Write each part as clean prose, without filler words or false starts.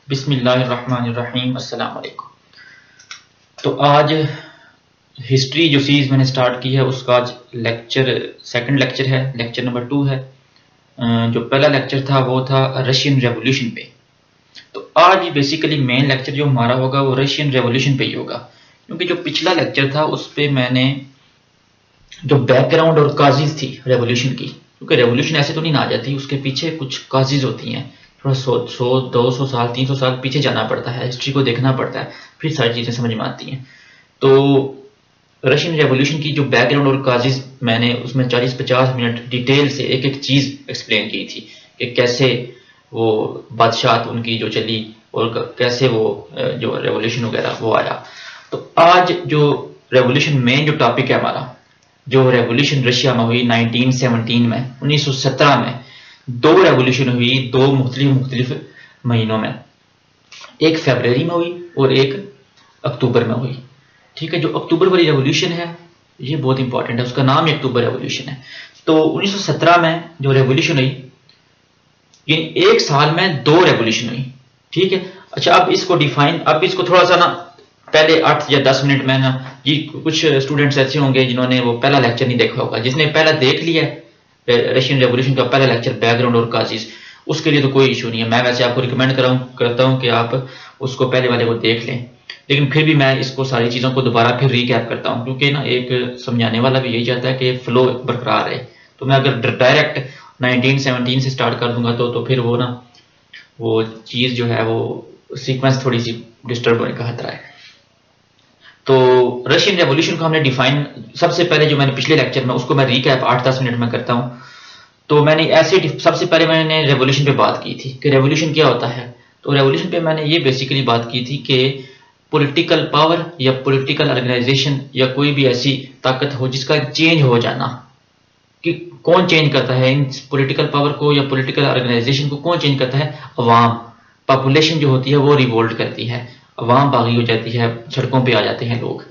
बिस्मिल्लाहिर्रहमानिर्रहीम अस्सलाम वालेकुम। तो आज हिस्ट्री जो सीरीज मैंने स्टार्ट की है उसका आज सेकंड लेक्चर है, लेक्चर नंबर 2 है। जो पहला लेक्चर था वो था रशियन रेवोल्यूशन पे। तो आज बेसिकली मेन लेक्चर जो हमारा होगा वो रशियन रेवोल्यूशन पे ही होगा, क्योंकि जो पिछला लेक्चर था उस पे मैंने जो बैकग्राउंड और काजीज थी रेवोल्यूशन की, क्योंकि रेवोल्यूशन ऐसे तो नहीं ना आ जाती, उसके पीछे कुछ काजीज होती हैं। थोड़ा 100-200 साल 300 साल पीछे जाना पड़ता है, हिस्ट्री को देखना पड़ता है, फिर सारी चीज़ें समझ में आती हैं। तो रशियन रेवोल्यूशन की जो बैकग्राउंड और काजीज मैंने उसमें 40-50 मिनट डिटेल से एक एक चीज़ एक्सप्लेन की थी कि कैसे वो बादशाह उनकी जो चली और कैसे वो जो रेवोल्यूशन वगैरह वो आया। तो आज जो रेवोल्यूशन मेन जो टॉपिक है हमारा, जो रेवोल्यूशन रशिया में हुई 1917 में, 1917 में दो रेवोल्यूशन हुई, दो मुख्तलिफ महीनों में, एक फरवरी में हुई और एक अक्टूबर में हुई। ठीक है, जो अक्टूबर वाली रेवोल्यूशन है ये बहुत इंपॉर्टेंट है, उसका नाम ही अक्टूबर रेवोल्यूशन है। तो 1917 में जो रेवोल्यूशन हुई, ये एक साल में दो रेवोल्यूशन हुई। ठीक है, अच्छा अब इसको थोड़ा सा ना पहले 8 या 10 मिनट में ना, ये कुछ स्टूडेंट्स ऐसे होंगे जिन्होंने वो पहला लेक्चर नहीं देखा होगा। जिसने पहला देख लिया रशियन रेवोल्यूशन का पहला लेक्चर बैकग्राउंड और काजीज, उसके लिए तो कोई इशू नहीं है। मैं वैसे आपको रिकमेंड करता हूं कि आप उसको पहले वाले को देख लें, लेकिन फिर भी मैं इसको सारी चीज़ों को दोबारा फिर रिकैप करता हूं, क्योंकि ना एक समझाने वाला भी यही चाहता है कि फ्लो बरकरार रहे। तो मैं अगर डायरेक्ट 1917 से स्टार्ट कर दूंगा तो फिर वो ना वो चीज़ जो है वो सीक्वेंस थोड़ी सी डिस्टर्ब होने का खतरा है। तो रशियन रेवोल्यूशन को हमने डिफाइन, सबसे पहले जो मैंने पिछले लेक्चर में, उसको मैं रिकैप 8-10 मिनट में करता हूं। तो मैंने ऐसे सबसे पहले मैंने रेवोल्यूशन पे बात की थी कि रेवोल्यूशन क्या होता है। तो रेवोल्यूशन पे मैंने ये बेसिकली बात की थी कि पॉलिटिकल पावर या पॉलिटिकल ऑर्गेनाइजेशन या कोई भी ऐसी ताकत हो जिसका चेंज हो जाना, कि कौन चेंज करता है इन पॉलिटिकल पावर को या पॉलिटिकल ऑर्गेनाइजेशन को, कौन चेंज करता है? अवाम, पॉपुलेशन जो होती है वो रिवोल्ट करती है, अवाम बागी हो जाती है, सड़कों पे आ जाते हैं लोग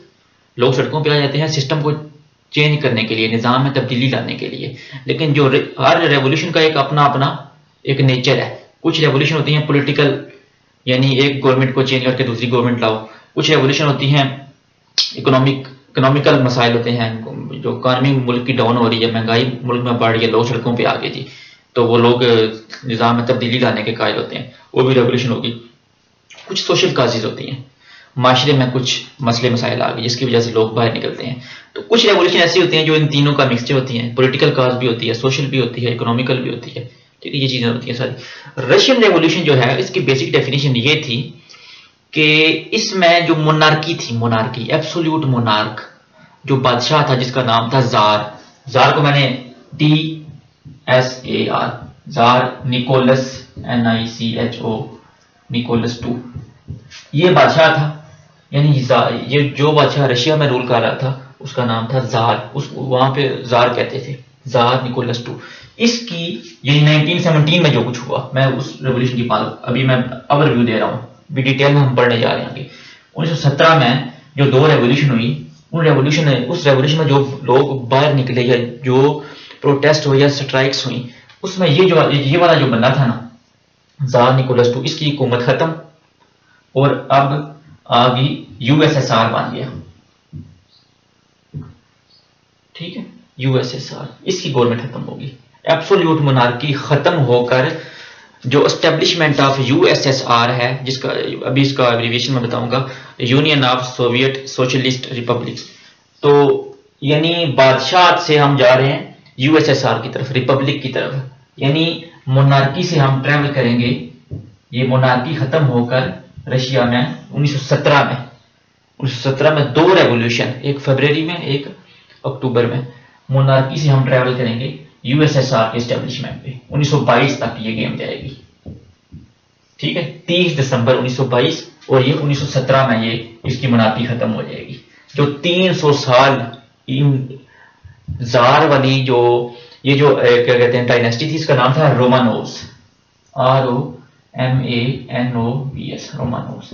सड़कों पे आ जाते हैं सिस्टम को चेंज करने के लिए, निज़ाम में तब्दीली लाने के लिए। लेकिन जो हर रेवोल्यूशन का एक अपना अपना एक नेचर है। कुछ रेवोल्यूशन होती हैं पॉलिटिकल, यानी एक गवर्नमेंट को चेंज करके दूसरी गवर्नमेंट लाओ। कुछ रेवोल्यूशन होती हैं इकोनॉमिकल मसाइल होते हैं, जो इकॉनमी मुल्क की डाउन हो रही है, महंगाई मुल्क में बढ़ रही है, लोग सड़कों पे आ गए जी, तो वो लोग निज़ाम में तब्दीली लाने के कायल होते हैं, वो भी रेवोल्यूशन होगी। कुछ सोशल काजेज होती हैं, माशरे में कुछ मसले मसाइल आ गए जिसकी वजह से लोग बाहर निकलते हैं। तो कुछ रेवोल्यूशन ऐसी होती हैं जो इन तीनों का मिक्सचर होती हैं, पॉलिटिकल काज भी होती है, सोशल भी होती है, इकोनॉमिकल भी होती है। ठीक है, ये चीज़ें होती हैं सारी। रशियन रेवोल्यूशन जो है इसकी बेसिक डेफिनेशन ये थी कि इसमें जो मोनार्की थी, मोनार्की एब्सोल्यूट मोनार्क, जो बादशाह था जिसका नाम था जार को मैंने DSAR, tsar Nicholas NICHO Nicholas II, ये बादशाह था। यानी ये जो बादशाह रशिया में रूल कर रहा था उसका नाम था जार, वहां पे जार कहते थे, जार निकोलस II। इसकी ये 1917 में जो कुछ हुआ, मैं उस रेवोल्यूशन की बात अभी मैं अब रिव्यू दे रहा हूँ, भी डिटेल में हम पढ़ने जा रहे हैं। 1917 में जो दो रेवोल्यूशन हुई, उस रेवोल्यूशन में जो लोग बाहर निकले या जो प्रोटेस्ट हुए या स्ट्राइक्स हुई, उसमें ये वाला जो बंदा था ना, जार निकोलस II, इसकी हुकूमत खत्म और अब आ गई USSR बन गया। ठीक है, USSR, इसकी गवर्नमेंट खत्म होगी, एब्सोल्यूट मोनार्की खत्म होकर जो एस्टेब्लिशमेंट ऑफ USSR है, जिसका अभी इसका एब्रिविएशन मैं बताऊंगा, union of Soviet socialist republics. तो यानी बादशाह से हम जा रहे हैं USSR की तरफ, रिपब्लिक की तरफ, यानी मोनार्की से हम ट्रेवल करेंगे। ये मोनार्की खत्म होकर रशिया में 1917 में दो रेवोल्यूशन, एक फरवरी में एक अक्टूबर में, मोनार्की से हम ट्रेवल करेंगे USSR के एस्टेब्लिशमेंट पे। 1922 तक ये गेम जाएगी। ठीक है, 30 दिसंबर 1922 और ये 1917 में ये इसकी मोनार्की खत्म हो जाएगी। जो 300 साल जार वाली जो क्या कहते हैं डायनेस्टी थी, इसका नाम था रोमानोव्स, ROMANOVS, रोमानोव्स।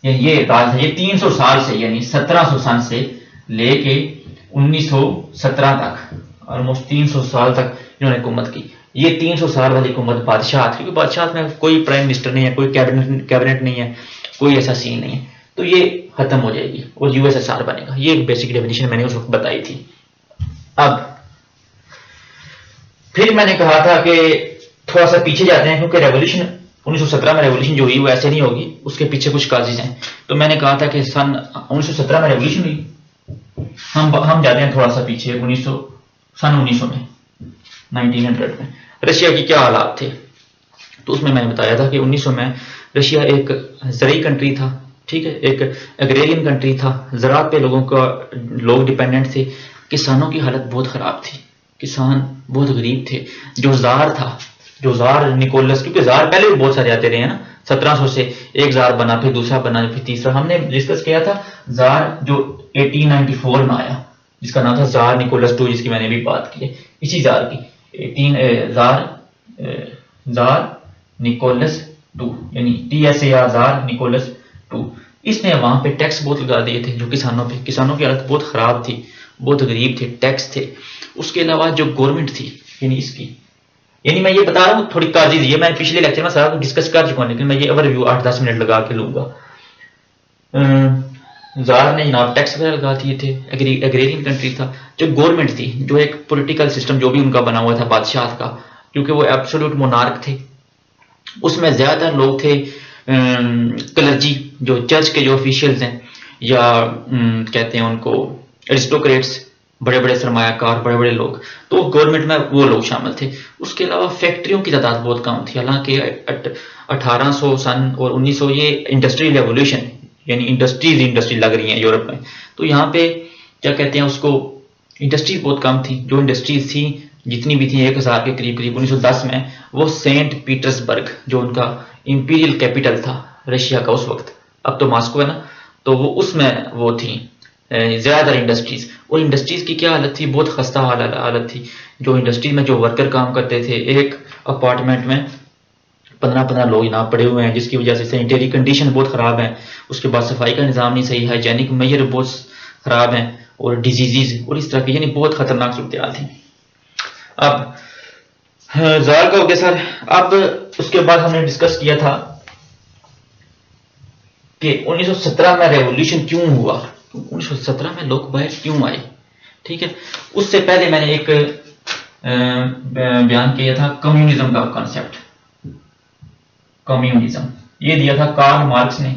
ये राज है, ये 300 साल से, यानी 1700 सन से लेके 1917 तक, ऑलमोस्ट 300 साल तक इन्होंने हुकूमत की। ये 300 साल वाली हुकूमत बादशाह, क्योंकि बादशाह में कोई प्राइम मिनिस्टर नहीं है, कोई कैबिनेट नहीं है, कोई ऐसा सीन नहीं है, तो ये खत्म हो जाएगी और यूएसएसआर बनेगा। ये एक बेसिक डेफिनेशन मैंने उस वक्त बताई थी। अब फिर मैंने कहा था कि थोड़ा सा पीछे जाते हैं, क्योंकि रेवोल्यूशन 1917 में रेवोल्यूशन जो हुई वो ऐसे नहीं होगी, उसके पीछे कुछ काजेज हैं। तो मैंने कहा था कि सन 1917 में रेवोल्यूशन हुई, हम जाते हैं थोड़ा सा पीछे, सन 1900 में, 1900 में रशिया की क्या हालात थे। तो उसमें मैंने बताया था कि 1900 में रशिया एक ज़रूरी कंट्री था, ठीक है, एक एग्रेरियन कंट्री था, ज़राअत पे लोग डिपेंडेंट थे। किसानों की हालत बहुत ख़राब थी, किसान बहुत गरीब थे। जो ज़ार निकोलस, क्योंकि ज़ार पहले भी बहुत सारे आते रहे हैं ना, 1700 से एक ज़ार बना, फिर दूसरा बना, फिर तीसरा। हमने डिस्कस किया था ज़ार जो 1894 में आया, जिसका नाम था ज़ार निकोलस II, जिसकी मैंने भी बात की है, इसी ज़ार की ज़ार निकोलस II, यानी TSAR, ज़ार निकोलस II। इसने वहां पे टैक्स बहुत लगा दिए थे जो किसानों पे, किसानों की हालत बहुत खराब थी, बहुत गरीब थे, टैक्स थे। उसके अलावा जो गवर्नमेंट थी, यानी इसकी, यानी मैं ये बता रहा हूँ थोड़ी काजीज, ये मैं पिछले लेक्चर में सारा डिस्कस कर चुका हूँ, लेकिन मैं ये ओवरव्यू 8-10 मिनट लगा के लूंगा। ज़ार ने जनाब टैक्स वगैरह लगा दिए थे, एग्रेरियन कंट्री था। जो गवर्नमेंट थी, जो एक पॉलिटिकल सिस्टम जो भी उनका बना हुआ था बादशाह का, क्योंकि वो एब्सोल्यूट मोनार्क थे, उसमें ज्यादातर लोग थे क्लर्जी, जो चर्च के जो ऑफिशियल्स हैं, या कहते हैं उनको एरिस्टोक्रेट्स, बड़े बड़े सरमायाकार, बड़े बड़े लोग, तो गवर्नमेंट में वो लोग शामिल थे। उसके अलावा फैक्ट्रियों की तादाद बहुत कम थी, हालांकि 1800 सन और 1900 ये इंडस्ट्रियल रेवोल्यूशन, यानी इंडस्ट्री लग रही हैं यूरोप में, तो यहाँ पे क्या कहते हैं उसको, इंडस्ट्रीज बहुत कम थी। जो इंडस्ट्रीज थी जितनी भी थी 1000 के करीब 1910 में, वो सेंट पीटर्सबर्ग, जो उनका इंपीरियल कैपिटल था रशिया का उस वक्त, अब तो मॉस्को है ना, तो वो उसमें वो थी ज्यादातर इंडस्ट्रीज। और इंडस्ट्रीज की क्या हालत थी, बहुत खस्ता हालत थी। जो इंडस्ट्री में जो वर्कर काम करते थे, एक अपार्टमेंट में 15-15 लोग यहाँ पड़े हुए हैं, जिसकी वजह से सैनिटरी कंडीशन बहुत खराब है। उसके बाद सफाई का निज़ाम नहीं सही, हाइजेनिक मेजर बहुत खराब है, और डिजीजेज और इस तरह की, यानी बहुत खतरनाक सूरत थी। अब ज़ार का हो गया सर। अब उसके बाद हमने डिस्कस किया था कि 1917 में रेवोल्यूशन क्यों हुआ, 1917 में लोग बाहर क्यों आए, ठीक है। उससे पहले मैंने एक बयान किया था कम्युनिज्म का कॉन्सेप्ट। कम्युनिज्म ये दिया था कार्ल मार्क्स ने,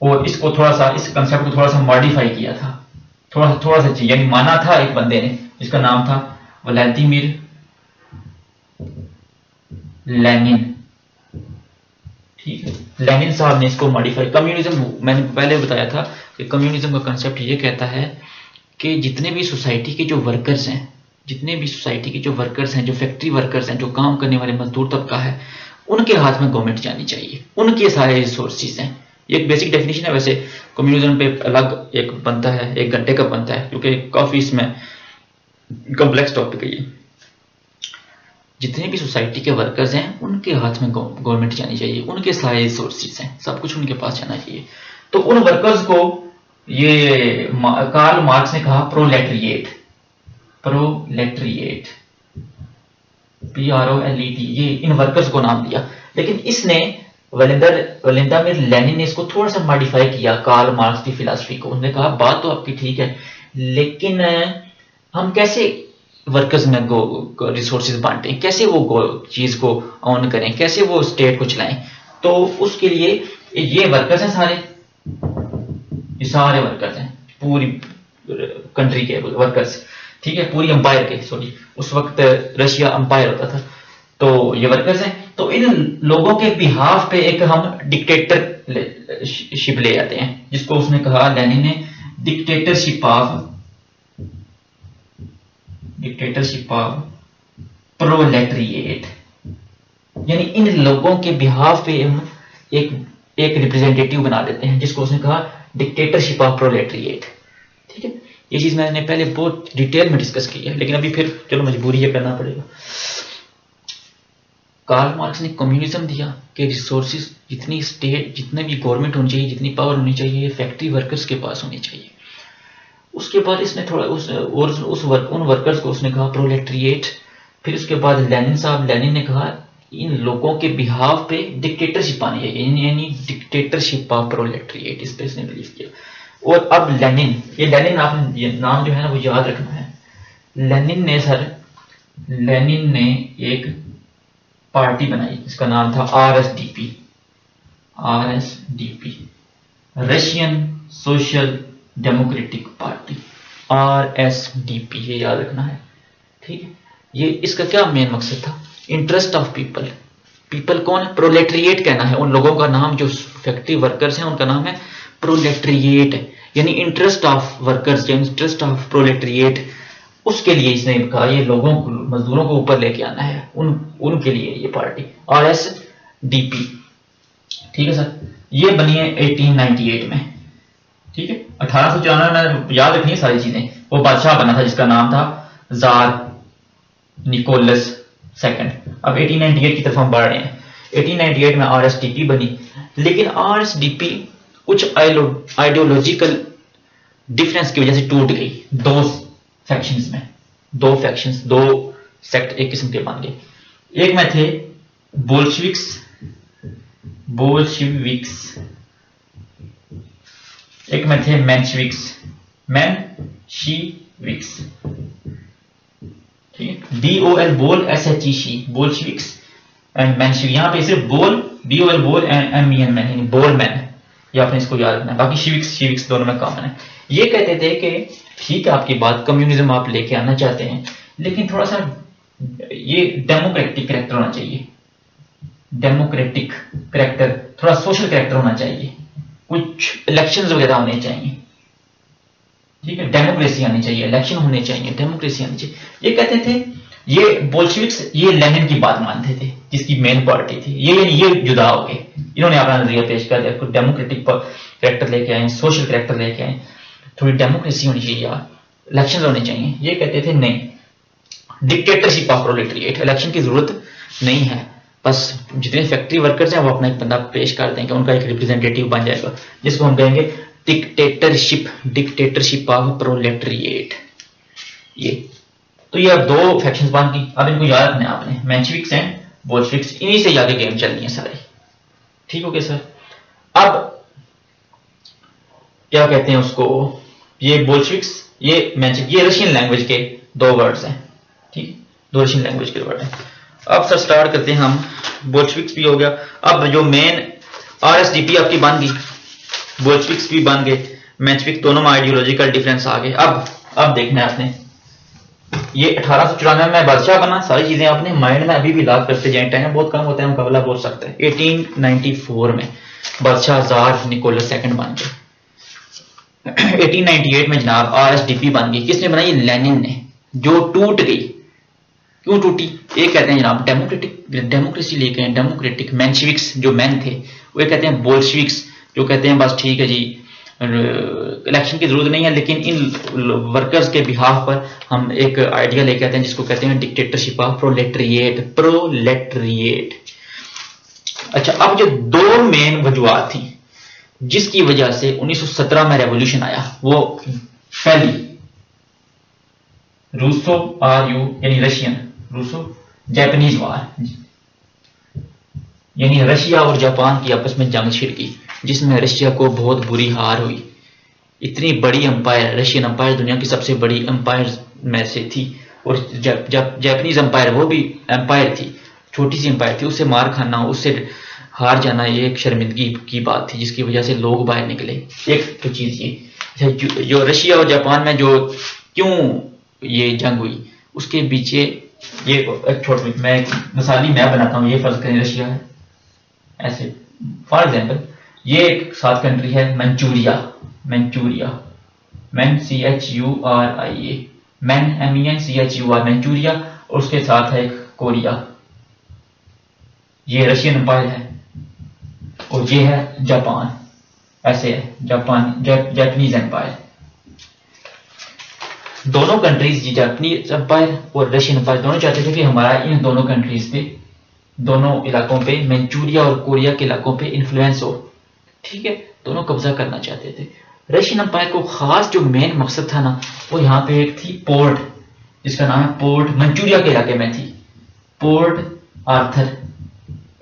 और इसको थोड़ा सा, इस कंसेप्ट को थोड़ा सा मॉडिफाई किया था, थोड़ा सा, यानी माना था एक बंदे ने, जिसका नाम था व्लादिमीर लेनिन, ठीक है। लेनिन साहब ने इसको मॉडिफाई। कम्युनिज्म मैंने पहले बताया था कि कम्युनिज्म का कंसेप्ट ये कहता है कि जितने भी सोसाइटी के जो वर्कर्स हैं, जो फैक्ट्री वर्कर्स हैं, जो काम करने वाले मजदूर तबका है, उनके हाथ में गवर्नमेंट जानी चाहिए, उनके सारे रिसोर्सेज हैं। ये एक बेसिक डेफिनेशन है। वैसे कम्युनिज्म पे अलग एक बनता है, 1 घंटे का बनता है, क्योंकि काफी इसमें कॉम्प्लेक्स टॉपिक है ये। जितने भी सोसाइटी के वर्कर्स हैं, उनके हाथ में गवर्नमेंट जानी चाहिए, उनके सारे रिसोर्सेज हैं, सब कुछ उनके पास जाना चाहिए। तो उन वर्कर्स को ये कार्ल मार्क्स ने कहा प्रोलेटरिएट, PROLET, ये इन वर्कर्स को नाम दिया। लेकिन इसने व्लादिमीर लेनिन ने इसको थोड़ा सा मॉडिफाई किया कार्ल मार्क्स की फिलॉसफी को। उन्होंने कहा बात तो आपकी ठीक है, लेकिन हम कैसे वर्कर्स में रिसोर्सेज बांटें, कैसे वो चीज को ऑन करें, कैसे वो स्टेट को चलाएं। तो उसके लिए ये वर्कर्स हैं सारे, ये सारे वर्कर्स हैं, पूरी कंट्री के वर्कर्स, ठीक है, पूरी अंपायर के, सॉरी उस वक्त रशिया अंपायर होता था, तो ये वर्कर्स हैं। तो इन लोगों के बिहाफ पे एक हम डिक्टेटरशिप ले आते हैं, जिसको उसने कहा लेनिन ने डिक्टेटरशिप ऑफ प्रोलेटरिएट, यानी इन लोगों के बिहाफ पे हम एक रिप्रेजेंटेटिव बना देते हैं, जिसको उसने कहा डिक्टेटरशिप ऑफ प्रोलेटरिएट, ठीक है। ये चीज मैंने पहले बहुत डिटेल में डिस्कस की है, लेकिन अभी फिर चलो मजबूरी है, करना पड़ेगा। कार्ल मार्क्स ने कम्युनिज्म दिया कि रिसोर्सेज जितनी स्टेट, जितने भी गवर्नमेंट होनी चाहिए, जितनी पावर होनी चाहिए, फैक्ट्री वर्कर्स के पास होनी चाहिए। उसके बाद इसने थोड़ा उन वर्कर्स को उसने कहा प्रोलेटरिएट। फिर उसके बाद लेनिन ने कहा इन लोगों के बिहाव पे डिक्टेटरशिप आनी चाहिए, यानी डिक्टेटरशिप ऑफ प्रोलेटरिएट, इस पे इसने बिलीव किया। और अब लेनिन आपने ये नाम जो है ना वो याद रखना है। लेनिन ने एक पार्टी बनाई, इसका नाम था आरएसडीपी, रशियन सोशल डेमोक्रेटिक पार्टी, आरएसडीपी, ये याद रखना है, ठीक है। ये इसका क्या मेन मकसद था? इंटरेस्ट ऑफ पीपल कौन है? प्रोलेटरिएट कहना है उन लोगों का नाम जो फैक्ट्री वर्कर्स हैं, उनका नाम है प्रोलेटरिएट, यानी interest of workers, interest of proletariat, उसके लिए इसने कहा ये लोगों को, मजदूरों को ऊपर लेके आना है, उनके लिए ये पार्टी आरएसडीपी, ठीक है सर। ये बनी है 1898 में, ठीक है। 1894 में याद रखनी है सारी चीजें। वो बादशाह बना था जिसका नाम था जार निकोलस सेकंड। अब 1898 की तरफ हम बढ़ रहे हैं। 1898 में आरएसडीपी बनी, लेकिन आरएसडीपी कुछ आइडियोलॉजिकल डिफरेंस की वजह से टूट गई। दो सेक्ट एक किस्म के बन गए। एक में थे बोल्शेविक्स, एक में थे मेंशेविक्स, ठीक है। BOL बोल SHEC, बोल्शेविक्स एंड मेंशेविक। यहां पे सिर्फ बोल BOL बोल एंड MEN यानी बोल मैन, ये आपने इसको याद रखना है। बाकी शिविक्स दोनों में कॉमन है। ये कहते थे कि ठीक है आपकी बात, कम्युनिज्म आप लेके आना चाहते हैं, लेकिन थोड़ा सा ये डेमोक्रेटिक कैरेक्टर होना चाहिए, डेमोक्रेटिक कैरेक्टर, थोड़ा सोशल कैरेक्टर होना चाहिए, कुछ इलेक्शंस वगैरह होने चाहिए, ठीक है। डेमोक्रेसी आनी चाहिए, इलेक्शन होने चाहिए, डेमोक्रेसी आनी चाहिए, ये कहते थे। ये बोल्शेविक्स ये लेनिन की बात मानते थे, जिसकी मेन पार्टी थी। ये जुदा हो गए, इन्होंने अपना नजरिया पेश कर दिया, डेमोक्रेटिक कैरेक्टर लेके आए, सोशल कैरेक्टर लेके आए, थोड़ी डेमोक्रेसी होनी चाहिए यार, इलेक्शन होने चाहिए। ये कहते थे नहीं, डिक्टेटरशिप ऑफ प्रोलेटरिएट, इलेक्शन की जरूरत नहीं है, बस जितने फैक्ट्री वर्कर्स हैं वो अपना एक बंदा पेश कर देंगे, उनका एक रिप्रेजेंटेटिव बन जाएगा, जिसको हम कहेंगे डिक्टेटरशिप ऑफ प्रोलेटरिएट। ये तो ये अब दो फैक्शंस बन गई। अब इनको याद रखना है आपने, मेंशेविक्स एंड बोल्शेविक्स, इन्हीं से आगे गेम चलनी है सारी, ठीक हो गया सर। अब क्या कहते हैं उसको, ये बोल्शेविक्स, ये मेंशेविक, ये रशियन लैंग्वेज के दो वर्ड्स हैं, ठीक, दो रशियन लैंग्वेज के वर्ड हैं। अब सर स्टार्ट करते हैं हम, बोल्शेविक्स भी हो गया। अब जो मेन आरएसडीपी आपकी बन गई, बोल्शेविक्स भी बन गए, मेंशेविक, दोनों में आइडियोलॉजिकल डिफरेंस आ गए। अब देखना है आपने, ये 1894 में बादशाह बना, सारी चीजें आपने माइंड में अभी भी याद करते जाए, टाइम बहुत कम होता है, मुकाबला बोल सकते हैं। 1894 में बादशाह जार निकोलस सेकंड बन गए। 1898 में जनाब आरएसडीपी बन गई। किसने बनाई? लेनिन ने, जो टूट गई। क्यों टूटी? एक कहते हैं जनाब डेमोक्रेसी लेके आए, डेमोक्रेटिक। मेंशेविक्स जो मैन थे वो कहते हैं बोल्शेविक्स, जो कहते हैं बस ठीक है जी इलेक्शन की जरूरत नहीं है, लेकिन इन वर्कर्स के बिहाफ पर हम एक आइडिया लेके आते हैं जिसको कहते हैं डिक्टेटरशिप ऑफ प्रोलेटरिएट। अच्छा, अब जो दो मेन वजूहात थी जिसकी वजह से 1917 में रेवोल्यूशन आया, वो पहली रूसो यानी रशियन, रूसो जापानीज वार, यानी रशिया और जापान की आपस में जंग छिड़ गई, जिसमें रशिया को बहुत बुरी हार हुई। इतनी बड़ी एम्पायर, रशियन एम्पायर दुनिया की सबसे बड़ी एम्पायर में से थी, और जापानीज एम्पायर वो भी एम्पायर थी, छोटी सी एम्पायर थी, उससे मार खाना, उससे हार जाना, ये एक शर्मिंदगी की बात थी, जिसकी वजह से लोग बाहर निकले। एक तो चीज ये जो रशिया और जापान में जो क्यों ये जंग हुई, उसके पीछे ये एक छोटी मैं मिसाली मैप बनाता हूँ। ये फर्ज करें रशिया है, ऐसे फॉर एग्जांपल ये एक साथ कंट्री है Manchuria, man CHURIA, man MENCHUR, Manchuria, और उसके साथ है कोरिया, ये रशियन एम्पायर है, और ये है जापान, ऐसे है जापानीज एम्पायर। दोनों कंट्रीज, जापानीज एम्पायर और रशियन एम्पायर, दोनों चाहते थे कि हमारा इन दोनों कंट्रीज पे, दोनों इलाकों पे, मंचूरिया और कोरिया के इलाकों पे इन्फ्लुएंस हो, ठीक है, दोनों कब्जा करना चाहते थे। रशियन एम्पायर को खास जो मेन मकसद था ना, वो यहाँ पे एक थी पोर्ट, जिसका नाम है पोर्ट, मंचूरिया के इलाके में थी, पोर्ट आर्थर,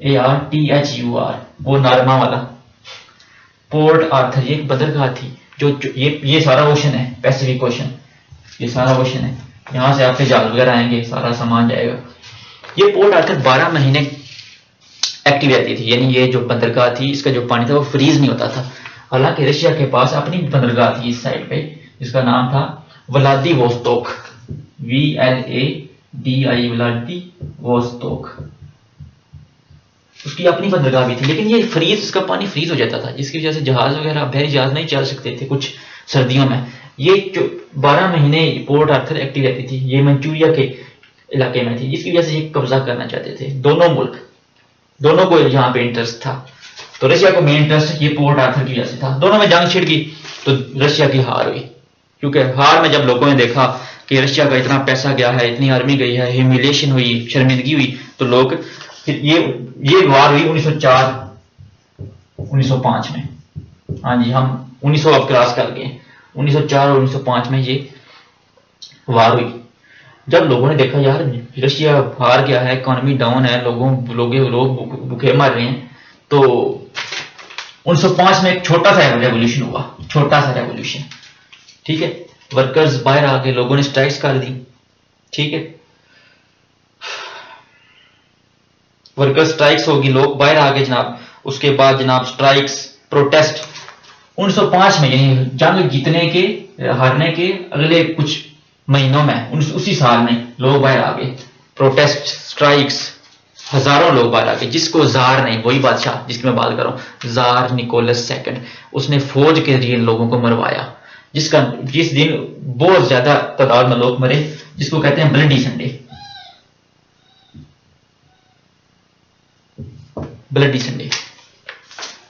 ARTHUR, वो नारमा वाला पोर्ट आर्थर, ये एक बंदरगाह थी। जो ये सारा ओशन है, पैसिफिक ओशन, ये सारा ओशन है, यहाँ से आपके जहाज वगैरह आएंगे, सारा सामान जाएगा। ये पोर्ट आर्थर 12 महीने एक्टिव रहती थी, यानी ये जो बंदरगाह थी इसका जो पानी था वो फ्रीज नहीं होता था। हालांकि रशिया के पास अपनी बंदरगाह थी इस साइड पे, जिसका नाम था व्लादिवोस्तोक, VLADI, व्लादिवोस्तोक, उसकी अपनी बंदरगाह भी थी। लेकिन ये फ्रीज, इसका पानी फ्रीज हो जाता था, जिसकी वजह से जहाज वगैरह, बहरी जहाज नहीं चल सकते थे कुछ सर्दियों में। ये जो 12 महीने पोर्ट आर्थर एक्टिव रहती थी, ये मंचूरिया के इलाके में थी, जिसकी वजह से ये कब्जा करना चाहते थे दोनों मुल्क, दोनों को यहाँ पे इंटरेस्ट था। तो रशिया को मेन इंटरेस्ट ये पोर्ट आर्थर की वजह से था। दोनों में जंग छिड़ गई तो रशिया की हार हुई, क्योंकि हार में जब लोगों ने देखा कि रशिया का इतना पैसा गया है, इतनी आर्मी गई है, ह्यूमिलेशन हुई, शर्मिंदगी हुई, तो लोग फिर ये वार हुई 1904 1905 में। हाँ जी, हम 1900 अब क्रॉस कर गए, 1904 और 1905 में ये वार हुई। जब लोगों ने देखा यार रशिया हार गया है, इकोनॉमी डाउन है, लोग भूखे मर रहे हैं, तो 1905 में एक छोटा सा रेवोल्यूशन हुआ, छोटा सा रेवोल्यूशन, ठीक है। वर्कर्स बाहर आ गए, लोगों ने स्ट्राइक्स कर दी, ठीक है, वर्कर स्ट्राइक्स होगी, लोग बाहर आ गए जनाब। उसके बाद जनाब स्ट्राइक्स, प्रोटेस्ट 1905 में, यानी जंग जीतने के, हारने के अगले कुछ महीनों में, उसी साल में लोग बाहर आ गए, प्रोटेस्ट, स्ट्राइक्स, हजारों लोग बाहर आ गए। जिसको जार नहीं, वही बादशाह जिसकी मैं बात कर रहा हूँ, जार निकोलस सेकंड, उसने फौज के जरिए लोगों को मरवाया, जिस दिन बहुत ज्यादा तादाद में लोग मरे, जिसको कहते हैं bloody Sunday, bloody Sunday,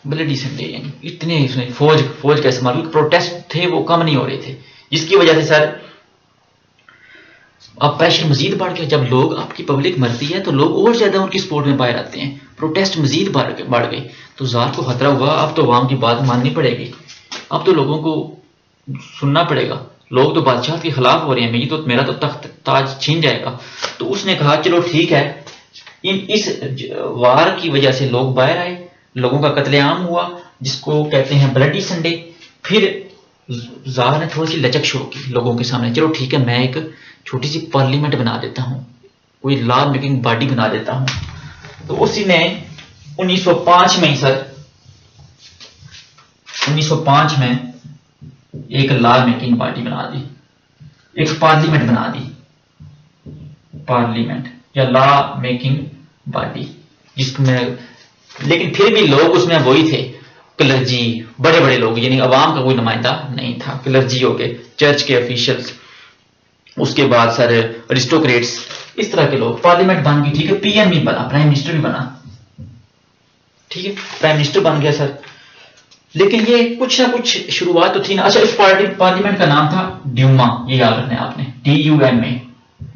bloody Sunday, यानी इतने इसमें फौज का इस्तेमाल, प्रोटेस्ट थे वो कम नहीं हो रहे थे, जिसकी वजह से सर अब प्रेशर मजीद बढ़ गया। जब लोग, आपकी पब्लिक मरती है तो लोग और ज्यादा उनकी सपोर्ट में बाहर आते हैं, प्रोटेस्ट मजीद बढ़ गए, तो जार को खतरा हुआ, अब तो अवाम की बात माननी पड़ेगी, अब तो लोगों को सुनना पड़ेगा, लोग तो बादशाह के खिलाफ हो रहे हैं, मेरा तो तख्त ताज छीन जाएगा। तो उसने कहा चलो ठीक है, इस वार की वजह से लोग बाहर आए, लोगों का कत्लेआम हुआ, जिसको कहते हैं ब्लडी संडे। फिर जार ने थोड़ी सी लचक शो की लोगों के सामने, चलो ठीक है, मैं एक छोटी सी पार्लियामेंट बना देता हूं, कोई लॉ मेकिंग बॉडी बना देता हूं। तो उसी ने 1905 में ही सर, 1905 में एक लॉ मेकिंग बॉडी बना दी, एक पार्लियामेंट बना दी, पार्लियामेंट या लॉ मेकिंग बॉडी, जिसमें, लेकिन फिर भी लोग उसमें वही थे, क्लर्जी, बड़े बड़े लोग, यानी अवाम का कोई नुमाइंदा नहीं था, क्लर्जी हो गए, चर्च के ऑफिशियल्स, उसके बाद सर अरिस्टोक्रेट्स, इस तरह के लोग। पार्लियामेंट बन गई, ठीक है, पीएम भी बना, प्राइम मिनिस्टर भी बना, ठीक है, प्राइम मिनिस्टर बन गया सर। लेकिन ये कुछ ना कुछ शुरुआत तो थी ना। अच्छा, इस पार्लियामेंट का नाम था ड्यूमा, ये याद रखना है आपने, DUMA,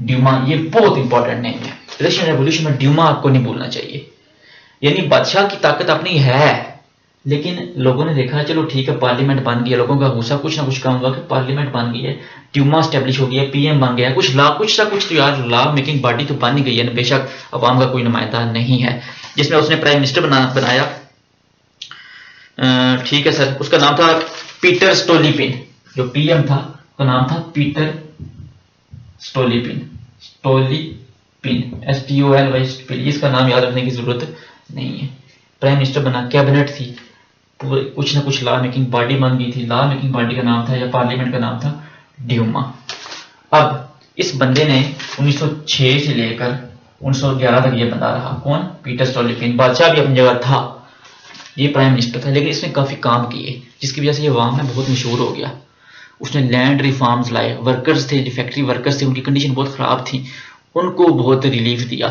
ड्यूमा, ये बहुत इंपॉर्टेंट नेम है। रशियन रेवोल्यूशन में ड्यूमा आपको नहीं भूलना चाहिए। यानी बादशाह की ताकत अपनी है, लेकिन लोगों ने देखा चलो ठीक है, पार्लियामेंट बन गई है, लोगों का गुस्सा कुछ ना कुछ कम हुआ कि पार्लियामेंट बन गई है, ड्यूमा स्टैब्लिश हो गया, पीएम बन गया, कुछ ना कुछ तो यार लॉ मेकिंग बॉडी तो बन ही गई है, बेशक अवाम का कोई नुमाइंदा नहीं है, जिसमें उसने प्राइम मिनिस्टर बनाया, ठीक है सर। उसका नाम था पीटर स्टोलिपिन, जो पीएम था उसका नाम था पीटर स्टोलिपिन, STOLY, इसका नाम याद रखने की जरूरत नहीं है। प्राइम मिनिस्टर बना, कैबिनेट थी, पूरे कुछ ना कुछ लॉ मेकिंग बॉडी बन गई थी, लॉ मेकिंग बॉडी का नाम था या पार्लियामेंट का नाम था ड्यूमा। अब इस बंदे ने 1906 से लेकर 1911 तक ये बंदा रहा, कौन, पीटर स्टोलिपिन। बादशाह भी अपनी जगह था, ये प्राइम मिनिस्टर था, लेकिन इसने काफी काम किए, जिसकी वजह से ये अवाम में बहुत मशहूर हो गया। उसने लैंड रिफॉर्म्स लाए, वर्कर्स थे, जो फैक्ट्री वर्कर्स थे, उनकी कंडीशन बहुत खराब थी, उनको बहुत रिलीफ दिया,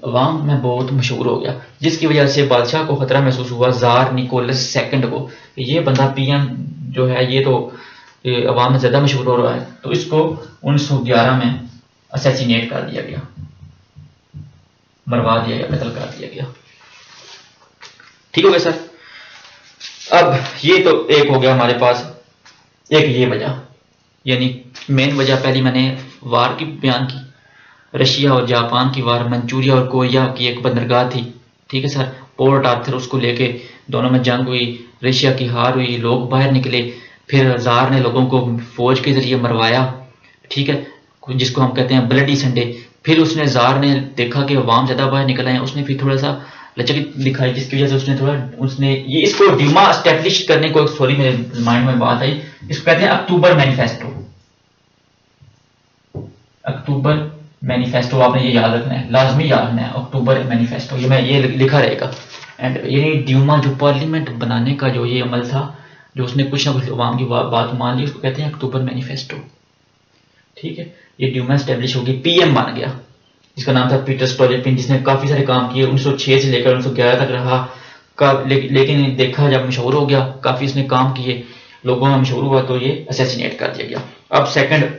अवाम में बहुत मशहूर हो गया, जिसकी वजह से बादशाह को खतरा महसूस हुआ जार निकोलस सेकंड को, ये बंदा पीएम जो है ये तो अवाम में ज्यादा मशहूर हो रहा है, तो इसको 1911 में असैसिनेट कर दिया गया, मरवा दिया गया, कत्ल कर दिया गया। ठीक हो गया सर। अब ये तो एक हो गया हमारे पास एक ये वजह, यानी मेन वजह पहली मैंने वार की बयान की, रशिया और जापान की वार, मंचूरिया और कोरिया की एक बंदरगाह थी, ठीक है सर, पोर्ट आर्थर, उसको लेके दोनों में जंग हुई, रशिया की हार हुई, लोग बाहर निकले, फिर जार ने लोगों को फौज के जरिए मरवाया, ठीक है, जिसको हम कहते हैं ब्लडी संडे। फिर उसने जार ने देखा कि अवाम ज़्यादा बाहर निकल आए, उसने फिर थोड़ा सा लचक दिखाई, जिसकी वजह से उसने ये इसको ड्यूमा एस्टेब्लिश करने को, सॉरी मेरे माइंड में बात आई, इसको कहते हैं अक्टूबर मैनिफेस्टो। अक्टूबर मैनिफेस्टो आपने ये याद रखना है, लाजमी याद रखना है, अक्टूबर मैनिफेस्टो, ये लिखा रहेगा। एंड ये ड्यूमा जो पार्लियामेंट बनाने का जो ये अमल था, जो उसने कुछ ना कुछ अवाम की बात मान ली, उसको कहते हैं अक्टूबर मैनिफेस्टो, ठीक है। ये ड्यूमा एस्टेब्लिश होगी, पीएम बन गया, जिसका नाम था पीटर स्टोलेपिन, जिसने काफ़ी सारे काम किए, 1906 से लेकर 1911 तक रहा, लेकिन देखा जब मशहूर हो गया, काफ़ी इसने काम किए, लोगों में मशहूर हुआ, तो ये असैसिनेट कर दिया गया। अब सेकंड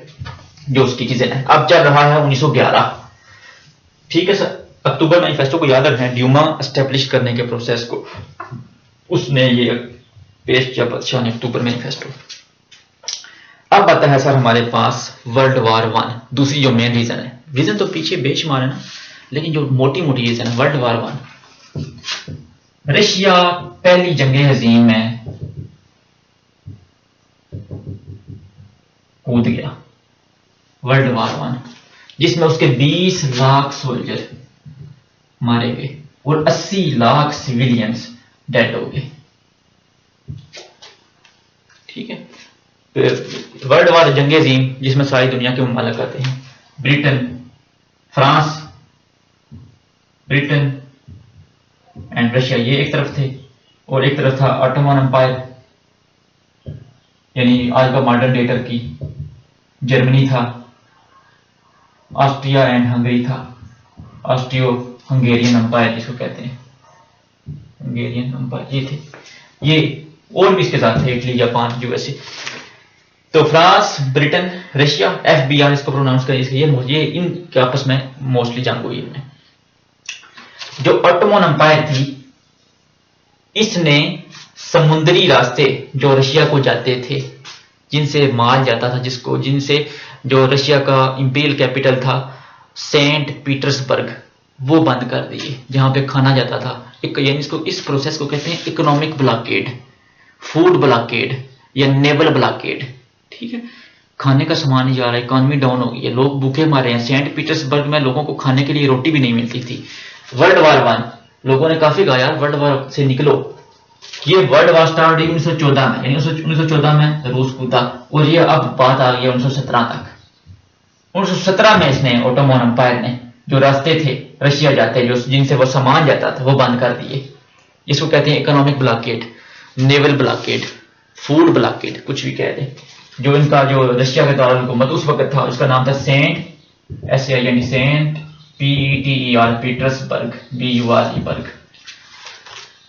जो उसकी चीज़ें हैं, अब चल रहा है 1911, ठीक है सर। अक्टूबर मैनिफेस्टो को याद रखना है, ड्यूमा एस्टेब्लिश करने के प्रोसेस को उसने ये पेश किया बादशाह ने, अक्टूबर मैनिफेस्टो। अब आता है सर हमारे पास वर्ल्ड वार वन, दूसरी जो मेन रीजन है, रीजन तो पीछे बेशुमार है ना, लेकिन जो मोटी मोटी रीजन है, वर्ल्ड वार वन। रशिया पहली जंग अजीम में कूद गया, वर्ल्ड वार वन, जिसमें उसके 20 लाख सोल्जर मारे गए और 80 लाख सिविलियंस डेड हो गए, ठीक है। वर्ल्ड वार जंग अजीम, जिसमें सारी दुनिया के ममालिक आते हैं, Britain, France, Britain and Russia, ये एक तरफ थे, और एक तरफ था ऑटोमन एम्पायर, यानी आज का मॉडर्न डे टर्की, जर्मनी था, ऑस्ट्रिया एंड हंगरी था, ऑस्ट्रियो हंगेरियन एम्पायर जिसको कहते हैं, हंगेरियन एम्पायर ये थे, ये और भी इसके साथ थे, इटली, जापान, यूएसए। तो फ्रांस, ब्रिटेन, रशिया, एफबीआर इसको प्रोनाउंस करिए, ये इनके आपस में मोस्टली जंग हुई इनमें। जो ऑटोमन एम्पायर थी, इसने समुद्री रास्ते जो रशिया को जाते थे, जिनसे माल जाता था, जिनसे जो रशिया का इंपीरियल कैपिटल था सेंट पीटर्सबर्ग, वो बंद कर दिए, जहां पे खाना जाता था। यानी इस प्रोसेस को कहते हैं इकोनॉमिक ब्लॉकेड, फूड ब्लॉकेड या नेवल ब्लॉकेड, ठीक है। खाने का सामान नहीं जा रहा है, इकोनॉमी डाउन हो गई है, लोग भूखे मारे हैं। सेंट पीटर्सबर्ग में लोगों को खाने के लिए रोटी भी नहीं मिलती थी। वर्ल्ड वार वन, लोगों ने काफी कहा यार वर्ल्ड वार से निकलो। ये वर्ल्ड वार स्टार्ट हुई 1914 में, यानी 1914 में रूस कूदा, और ये अब बात आ गई 1917 तक। 1917 में इसने ऑटोमन एम्पायर ने जो रास्ते थे रशिया जाते, जो जिनसे वो सामान जाता था, वो बंद कर दिए। इसको कहते हैं economic blockade, naval blockade, food blockade, कुछ भी कह दे। जो इनका जो रशिया का दारुल हुकूमत उस वक्त था, उसका नाम था सेंट यानी सेंट पीईटीईआर पीटर्सबर्ग बर्ग।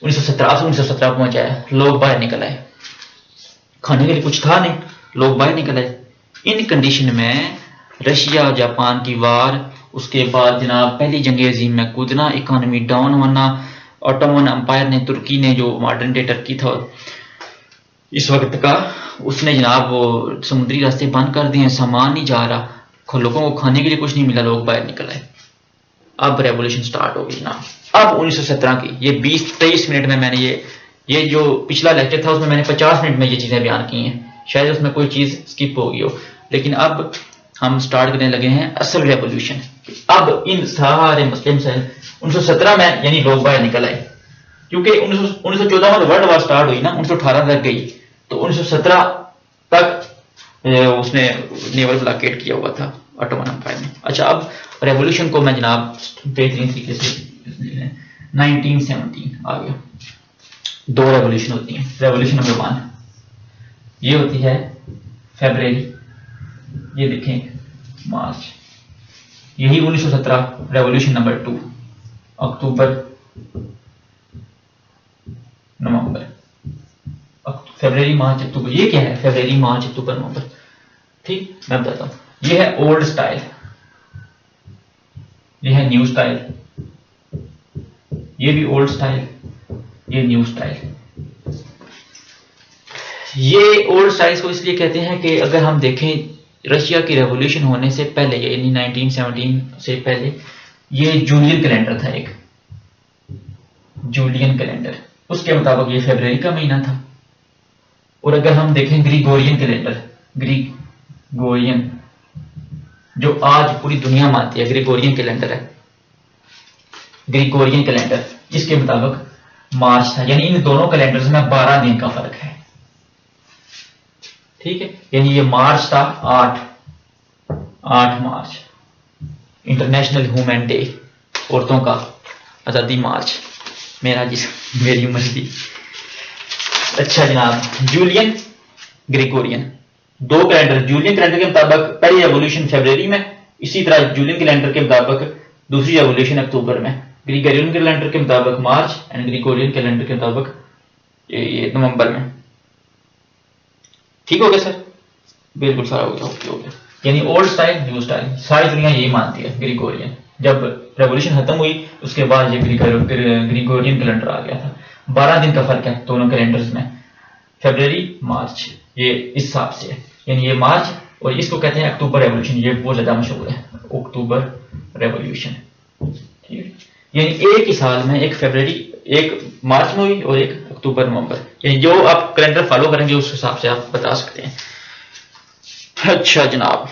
1917 पहुंचाया, लोग बाहर निकल आए, खाने के लिए कुछ था नहीं, लोग बाहर निकल आए। इन कंडीशन में रशिया जापान की वार, उसके बाद जनाब पहली जंग अजीम में कूदना, इकोनॉमी डाउन होना, ऑटोमन एम्पायर ने, तुर्की ने, जो मॉडर्न डे टर्की था इस वक्त का, उसने जनाब वो समुद्री रास्ते बंद कर दिए, सामान नहीं जा रहा, लोगों को खाने के लिए कुछ नहीं मिला, लोग बाहर निकल आए। अब रेवोल्यूशन स्टार्ट हो गई जनाब। अब 1917 की ये 20-23 मिनट में मैंने ये जो पिछला लेक्चर था उसमें मैंने 50 मिनट में ये चीजें बयान की हैं, शायद उसमें कोई चीज स्किप हो गई हो, लेकिन अब हम स्टार्ट करने लगे हैं असल रेवोल्यूशन। अब इन सारे मसले से 1917 में यानी लोग बाहर निकल आए, क्योंकि 1914 में वर्ल्ड वार स्टार्ट हुई ना, 1918 तक गई, तो 1917 तक उसने नेवल ब्लॉकेड किया हुआ था ऑटोमन एम्पायर ने। अच्छा, अब रेवोल्यूशन को मैं जनाब बेहतरीन तरीके से 1917 आ गया। दो रेवोल्यूशन होती हैं। रेवोल्यूशन नंबर 1 ये होती है फरवरी, ये देखें मार्च, यही 1917। रेवोल्यूशन नंबर 2 अक्टूबर नवंबर, फरवरी मार्च अक्टूबर। ये क्या है? फरवरी मार्च अक्टूबर नवंबर। ठीक, मैं बताता हूं। ये है ओल्ड स्टाइल, ये है न्यू स्टाइल, ये भी ओल्ड स्टाइल, ये न्यू स्टाइल। ये ओल्ड स्टाइल्स को इसलिए कहते हैं कि अगर हम देखें रशिया की रेवोल्यूशन होने से पहले, यानी 1917 से पहले, ये जूलियन कैलेंडर था, एक जूलियन कैलेंडर, उसके मुताबिक ये फरवरी का महीना था। और अगर हम देखें ग्रिगोरियन कैलेंडर, ग्रिगोरियन जो आज पूरी दुनिया मानती है, ग्रिगोरियन कैलेंडर है, ग्रिगोरियन कैलेंडर, जिसके मुताबिक मार्च था। यानी इन दोनों कैलेंडर्स में 12 दिन का फर्क है, ठीक है। यानी ये मार्च था 8 मार्च, इंटरनेशनल वुमेन डे, औरतों का आजादी मार्च, मेरी मर्जी। अच्छा जनाब, जूलियन ग्रिगोरियन, दो कैलेंडर। जूलियन कैलेंडर के मुताबिक पहली रेवोल्यूशन फरवरी में, इसी तरह जूलियन कैलेंडर के मुताबिक दूसरी रेवोल्यूशन अक्टूबर में। ग्रिगोरियन कैलेंडर के मुताबिक मार्च एंड ग्रिगोरियन कैलेंडर के मुताबिक ये नवंबर में। ठीक हो गया सर? बिल्कुल सारा हो गया, ओके हो गया। यानी ओल्ड स्टाइल न्यू स्टाइल, सारी दुनिया यही मानती है ग्रिगोरियन। जब रेवोल्यूशन खत्म हुई उसके बाद ये ग्रिगोरियन कैलेंडर आ गया था। 12 दिन का फर्क है दोनों कैलेंडर्स में, फरवरी मार्च, ये इस हिसाब से है। यानी ये मार्च, और इसको कहते हैं अक्टूबर रेवोल्यूशन, ये बहुत ज्यादा मशहूर है, अक्टूबर रेवोल्यूशन, ठीक है। यानी एक ही साल में, एक फरवरी, एक मार्च में हुई और एक अक्टूबर नवंबर। यानी जो आप कैलेंडर फॉलो करेंगे उस हिसाब से आप बता सकते हैं। अच्छा जनाब,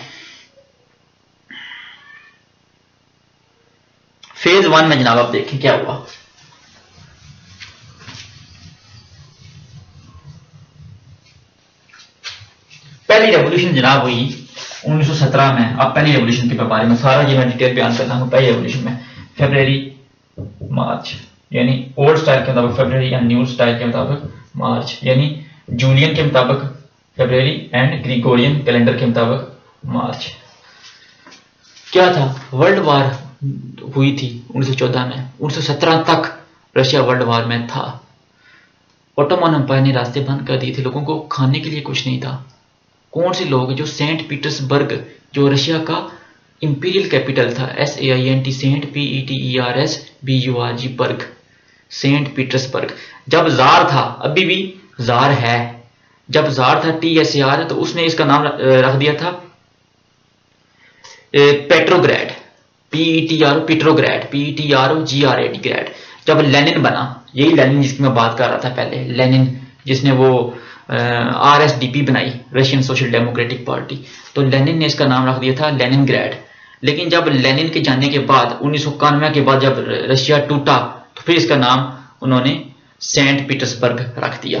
फेज 1 में जनाब आप देखें क्या हुआ। पहली रेवोल्यूशन जनाब हुई 1917 में। अब पहली रेवोल्यूशन के बारे में सारा ये मैं डिटेल बयान करना हूं। पहली रेवोल्यूशन में फरवरी मार्च, यानी ओल्ड स्टाइल के मुताबिक फरवरी एंड न्यू स्टाइल के मुताबिक मार्च, यानी जूलियन के मुताबिक फरवरी एंड ग्रिगोरियन कैलेंडर के मुताबिक मार्च। क्या था? वर्ल्ड वार हुई थी 1914 में। 1917 तक रशिया वर्ल्ड वार में था। ओटोमन एम्पायर ने रास्ते बंद कर दिए थे, लोगों को खाने के लिए कुछ नहीं था। कौन से लोग? जो सेंट पीटर्सबर्ग, जो रशिया का इंपीरियल कैपिटल था, SAINT, सेंट PETERSBURG बर्ग, सेंट पीटर्सबर्ग। जब जार था, अभी भी जार है, जब जार था TSAR, तो उसने इसका नाम रख दिया था पेट्रोग्रैड, पेट्रोग्रैड, PETROGRAD। जब लेनिन बना, यही लेनिन जिसकी मैं बात कर रहा था पहले, लेनिन जिसने वो RSDP बनाई, रशियन सोशल डेमोक्रेटिक पार्टी, तो लेनिन ने इसका नाम रख दिया था लेनिनग्रैड। लेकिन जब लेनिन के जाने के बाद 1991 के बाद जब रशिया टूटा, तो फिर इसका नाम उन्होंने सेंट पीटर्सबर्ग रख दिया।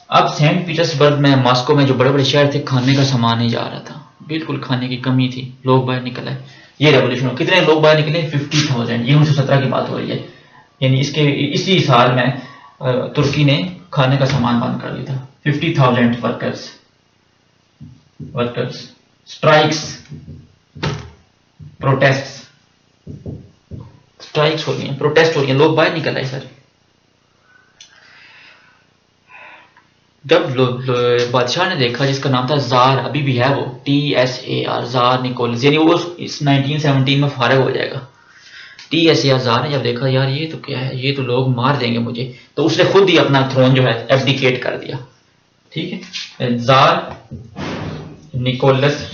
अब सेंट पीटर्सबर्ग में, मॉस्को में, जो बड़े बड़े शहर थे, खाने का सामान नहीं जा रहा था, बिल्कुल खाने की कमी थी, लोग बाहर निकल आए। ये रेवोल्यूशन, कितने लोग बाहर निकले? 50,000। ये 1917 की बात हो रही है। यानी इसी साल में तुर्की ने खाने का सामान बंद कर दिया था। 50,000 वर्कर्स, स्ट्राइक्स, स्ट्राइक्स हो रही हैं, प्रोटेस्ट हो रही हैं, लोग बाहर निकल आए सर। जब बादशाह ने देखा, जिसका नाम था जार, अभी भी है वो, TSAR, जार निकोलस, यानी वो इस 1917 में फारिग हो जाएगा। TSAR जार ने जब देखा, यार ये तो क्या है, ये तो लोग मार देंगे मुझे, तो उसने खुद ही अपना थ्रोन जो है एब्डिकेट कर दिया। ठीक है, जार निकोलस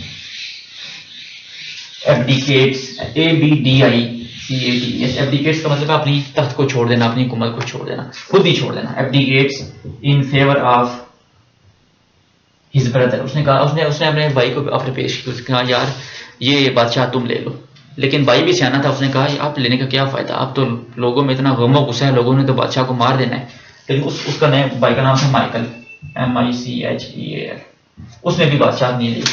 एब्डिकेट्स, ABDICATS, एब्डिकेट्स का मतलब अपनी तख्त को छोड़ देना, अपनी हुकूमत को छोड़ देना, खुद ही छोड़ देना, abdicates in favour of his brother. उसने कहा, उसने अपने भाई को ऑफर पेश की, उसने कहा यार ये बादशाह तुम ले लो। लेकिन भाई भी सियाना था, उसने कहा आप लेने का क्या फायदा, आप तो लोगों में इतना गम गुस्सा है, लोगों ने तो बादशाह को मार देना है। लेकिन उसका नया भाई का नाम था माइकल, MICHEL, उसने भी बादशाह नहीं ली।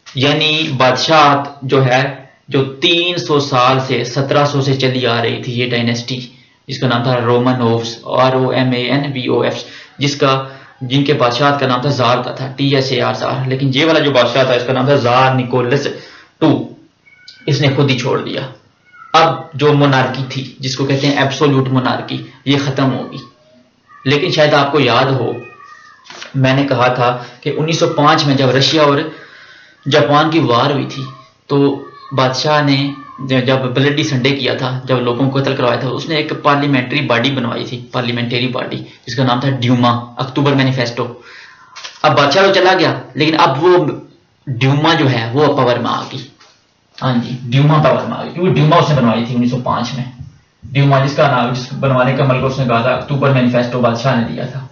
यानी बादशाह जो है, जो 300 साल से 1700 से चली आ रही थी, ये डायनेस्टी, जिसका नाम था रोमानोव्स, ROMANVOFs, जिनके बादशाह का नाम था जार का था, TSAR जार। लेकिन ये वाला जो बादशाह था, इसका नाम था जार निकोलस II, इसने खुद ही छोड़ दिया। अब जो मोनार्की थी, जिसको कहते हैं एब्सोल्यूट मोनार्की, ये खत्म होगी। लेकिन शायद आपको याद हो, मैंने कहा था कि 1905 में जब रशिया और जापान की वार हुई थी, तो बादशाह ने जब ब्लडी संडे किया था, जब लोगों को कत्ल करवाया था, उसने एक पार्लियामेंट्री बॉडी बनवाई थी, पार्लियामेंट्री बॉडी, जिसका नाम था ड्यूमा, अक्टूबर मैनिफेस्टो। अब बादशाह तो चला गया, लेकिन अब वो ड्यूमा जो है वो पावर में आ गई। हाँ जी, ड्यूमा पावर में आ गई, क्योंकि ड्यूमा उसने बनवाई थी 1905 में। ड्यूमा जिसका नाम, जिस बनवाने का मलका उसने कहा था, अक्टूबर मैनिफेस्टो बादशाह ने दिया था,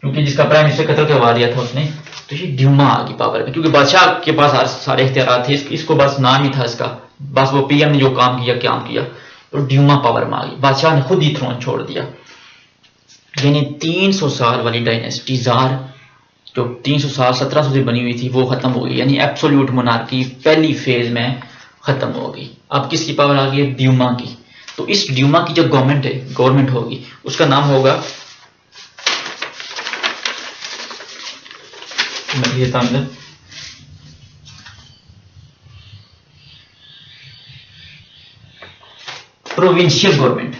क्योंकि जिसका प्राइम मिनिस्टर कत्ल करवा दिया था उसने, तो ये ड्यूमा आ गई पावर में, क्योंकि बादशाह के पास सारे इख्तियार थे, इसको बस नाम ही था इसका, बस वो पीएम ने जो काम किया, तो ड्यूमा पावर में आ गई, बादशाह ने खुद ही थ्रोन छोड़ दिया। यानी 300 साल वाली डायनेस्टी जार, जो 300 साल 1700 से बनी हुई थी, वो खत्म हो गई, यानी एब्सोल्यूट मोनार्की पहली फेज में खत्म हो गई। अब किसकी पावर आ गई है? ड्यूमा की। तो इस ड्यूमा की जो गवर्नमेंट होगी, उसका नाम होगा, प्रोविंशियल गवर्नमेंट,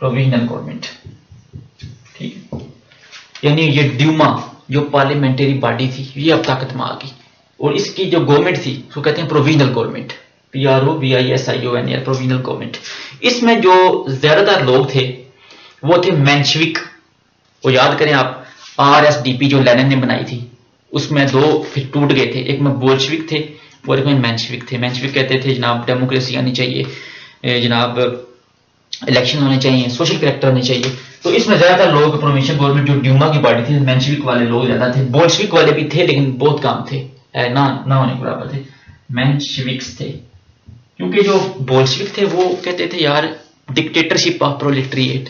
प्रोविजनल गवर्नमेंट, ठीक है। यानी ये ड्यूमा जो पार्लियामेंट्री बॉडी थी, ये अब ताकत में आ गई, और इसकी जो गवर्नमेंट थी उसको कहते हैं provisional government, PROVISIONL, provisional government. इसमें जो ज्यादातर लोग थे वो थे मेंशविक। वो याद करें आप, RSDP जो लेनिन ने बनाई थी, उसमें दो फिर टूट गए थे, एक में बोल्शविक थे और एक में मेंशविक थे। मेंशविक कहते थे जनाब डेमोक्रेसी आनी चाहिए, जनाब इलेक्शन होने चाहिए, सोशल करेक्टर होने चाहिए। तो इसमें ज्यादातर लोग प्रोविंशियल गवर्नमेंट जो ड्यूमा की पार्टी थी, मेंशविक वाले लोग ज्यादा थे। बोल्शविक वाले भी थे लेकिन बहुत कम थे, ना होने के बराबर थे, मेंशविक्स थे। क्योंकि जो बोल्शविक थे वो कहते थे यार डिक्टेटरशिप ऑफ प्रोलेटरिएट,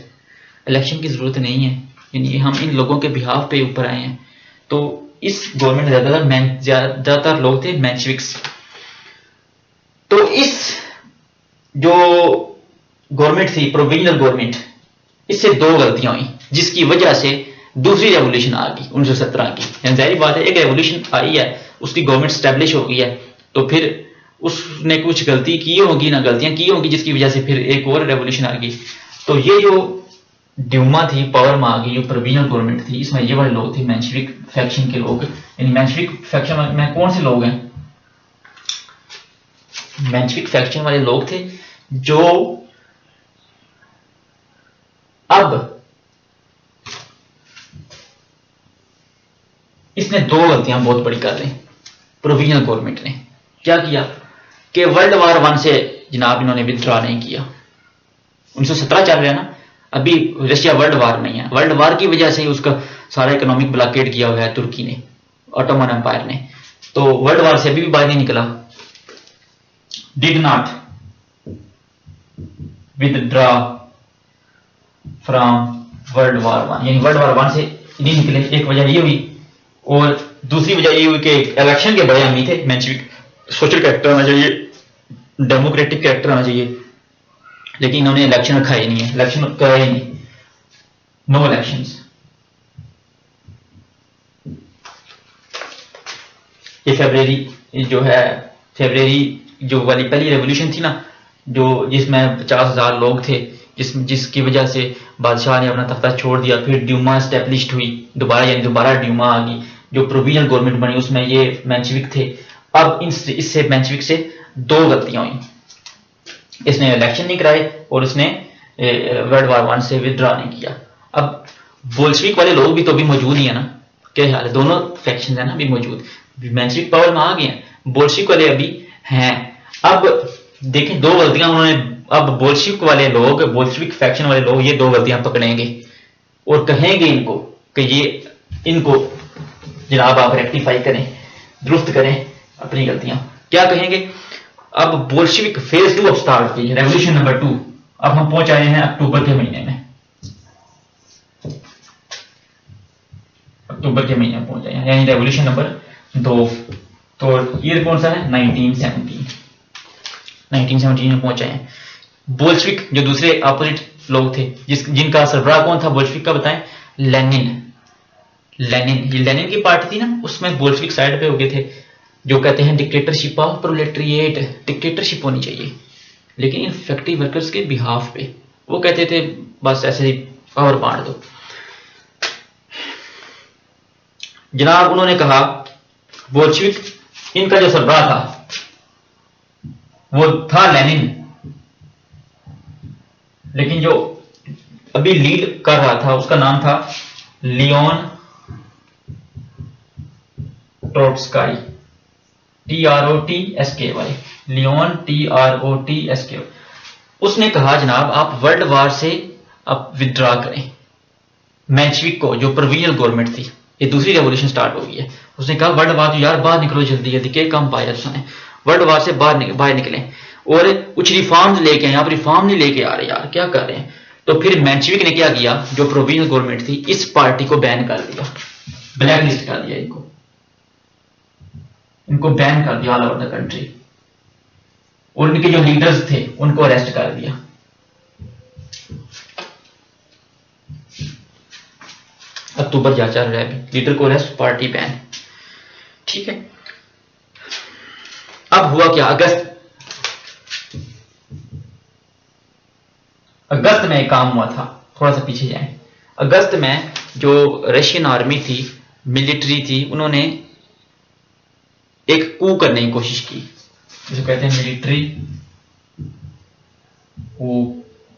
इलेक्शन की जरूरत नहीं है, यानी हम इन लोगों के बिहाफ पे ऊपर आए हैं। तो इस गवर्नमेंट ज्यादातर लोग थे मेंशविक्स। तो इस जो गवर्नमेंट थी प्रोविजनल गवर्नमेंट, इससे दो गलतियां हुई, जिसकी वजह से दूसरी रेवोल्यूशन आ गई 1917 की। जाहिर बात है, एक रेवोल्यूशन आई है, उसकी गवर्नमेंट स्टैब्लिश हो गई है, तो फिर उसने कुछ गलती की होगी, ना गलतियां की होंगी, जिसकी वजह से फिर एक और रेवोल्यूशन आ गई। तो ये जो ड्यूमा थी पावर में आ गई, जो प्रोविजनल गवर्नमेंट थी, इसमें ये वाले लोग थे मेंशविक फैक्शन के लोग। यानी मेंशविक फैक्शन में कौन से लोग हैं? मेंशविक फैक्शन वाले लोग थे जो अब इसने दो गलतियां बहुत बड़ी कर ली प्रोविजनल गवर्नमेंट ने। क्या किया कि वर्ल्ड वार 1 से जनाब इन्होंने विथड्रॉ नहीं किया। 1917 चल रहा है ना, अभी रशिया वर्ल्ड वार नहीं है, वर्ल्ड वार की वजह से ही उसका सारा इकोनॉमिक ब्लॉकेड किया हुआ है तुर्की ने, ऑटोमन एम्पायर ने। तो वर्ल्ड वार से अभी भी बाहर नहीं निकला। Did not withdraw from world war 1, यानी वर्ल्ड वार 1 से नहीं निकले। एक वजह ये हुई, और दूसरी वजह ये हुई कि इलेक्शन के बड़े अमीर थे मेंशविक, सोशल कैरेक्टर होना चाहिए, डेमोक्रेटिक कैरेक्टर होना चाहिए, लेकिन इन्होंने इलेक्शन रखा ही नहीं है, इलेक्शन कराया ही नहीं, नो इलेक्शंस। ये फेब्रुवरी जो वाली पहली रेवोल्यूशन थी ना, जो जिसमें 50,000 लोग थे, जिसकी वजह से बादशाह ने अपना तख्ता छोड़ दिया। फिर ड्यूमा एस्टेब्लिश्ड हुई दोबारा, यानी दोबारा ड्यूमा आ गई, जो प्रोविजनल गवर्नमेंट बनी, उसमें ये मेंशविक थे। अब इससे मेंशविक से दो गलतियां हुई, इसने इलेक्शन नहीं कराए और इसने वर्ल्ड वार 1 से विथड्रॉ नहीं किया। अब बोल्शविक वाले लोग भी तो अभी मौजूद ही है ना, क्या हाल है, दोनों फैक्शन है ना अभी मौजूद, मेंशविक पावर में आ गए हैं, बोल्शविक वाले अभी हैं। अब देखें दो गलतियां उन्होंने, अब बोल्शविक वाले लोग, बोल्शविक फैक्शन वाले लोग ये दो गलतियां पकड़ेंगे और कहेंगे इनको कि ये इनको जनाब आप रेक्टिफाई करें, दुरुस्त करें अपनी गलतियां। क्या कहेंगे? अब बोल्शविक फेज 2 अब स्टार्ट की, रेवोल्यूशन नंबर 2। अब हम पहुंच आए हैं अक्टूबर के महीने में, अक्टूबर के महीने में पहुंच आए हैं, यानी रेवोल्यूशन नंबर 2। तो ईयर कौन सा है? 1917 में पहुंच आए हैं। बोल्शविक जो दूसरे अपोजिट लोग थे, जिनका सरबराह कौन था बोल्शविक का बताएं? लेनिन। ये लेनिन की पार्टी थी ना, उसमें बोल्शविक साइड पे हो गए थे, जो कहते हैं डिक्टेटरशिप ऑफ प्रोलेटरिएट, डिक्टेटरशिप होनी चाहिए लेकिन इन फैक्ट्री वर्कर्स के बिहाफ पे। वो कहते थे बस ऐसे ही पावर बांट दो। जनाब उन्होंने कहा बोल्शेविक, इनका जो सरबराह था वो था लेनिन, लेकिन जो अभी लीड कर रहा था उसका नाम था लियोन ट्रोट्स्काई, TROTSKY, लियोन TROTSKY। उसने कहा जनाब आप वर्ल्ड वार से अब विथड्रॉ करें। मेंशेविक को, जो प्रोविजनल गवर्नमेंट थी, ये दूसरी रेवोल्यूशन स्टार्ट हो गई है, उसने कहा वर्ल्ड वार, यार बाहर निकलो जल्दी जल्दी, के काम पाया उसने, वर्ल्ड वार से बाहर निकले और कुछ रिफॉर्म्स लेके आए। आप रिफॉर्म नहीं लेके आ रहे यार, क्या कर रहे हैं? तो फिर मेंशेविक ने क्या किया, जो प्रोविजनल गवर्नमेंट थी, इस पार्टी को बैन कर दिया, ब्लैक लिस्ट कर दिया, इनको बैन कर दिया ऑल ओवर द कंट्री, और उनके जो लीडर्स थे उनको अरेस्ट कर दिया। अक्टूबर जा चल रहा है, लीडर को अरेस्ट, पार्टी बैन, ठीक है। अब हुआ क्या, अगस्त में एक काम हुआ था, थोड़ा सा पीछे जाएं। अगस्त में जो रशियन आर्मी थी, मिलिट्री थी, उन्होंने एक कू करने की कोशिश की, जिसे कहते हैं मिलिट्री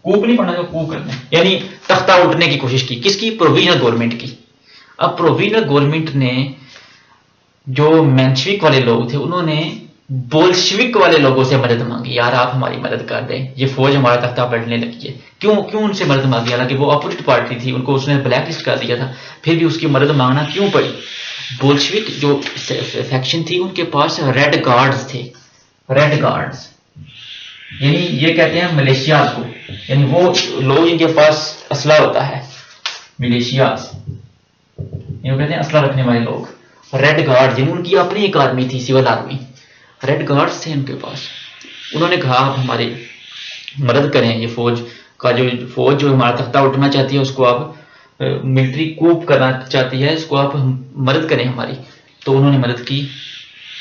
कूप नहीं पढ़ना, जो कू करना, यानी तख्ता उठने की कोशिश की। किसकी? प्रोविजनल गवर्नमेंट की। अब प्रोविजनल गवर्नमेंट ने, जो मेंशेविक वाले लोग थे, उन्होंने बोल्शेविक वाले लोगों से मदद मांगी, यार आप हमारी मदद कर दें, ये फौज हमारा तख्ता पलटने लगी है। क्यों उनसे मदद मांगी? हालांकि वो अपोजिट पार्टी थी, उनको उसने ब्लैक लिस्ट कर दिया था, फिर भी उसकी मदद मांगना क्यों पड़ी? बोल्शेविक जो फैक्शन थी, उनके पास रेड गार्ड्स थे, रेड गार्ड्स, यानी ये कहते हैं मलेशियाज को, यानी वो लोग जिनके पास असला होता है, मिलिशियाज, ये कहते हैं असला रखने वाले लोग, रेड गार्ड, जिन उनकी अपनी एक आर्मी थी, सिविल आर्मी, रेड गार्ड्स थे उनके पास। उन्होंने कहा आप हमारी मदद करें, ये फौज का जो फौज जो हमारा तख्ता उठना चाहती है, उसको आप मिलिट्री कूप करना चाहती है, इसको आप मदद करें हमारी। तो उन्होंने मदद की,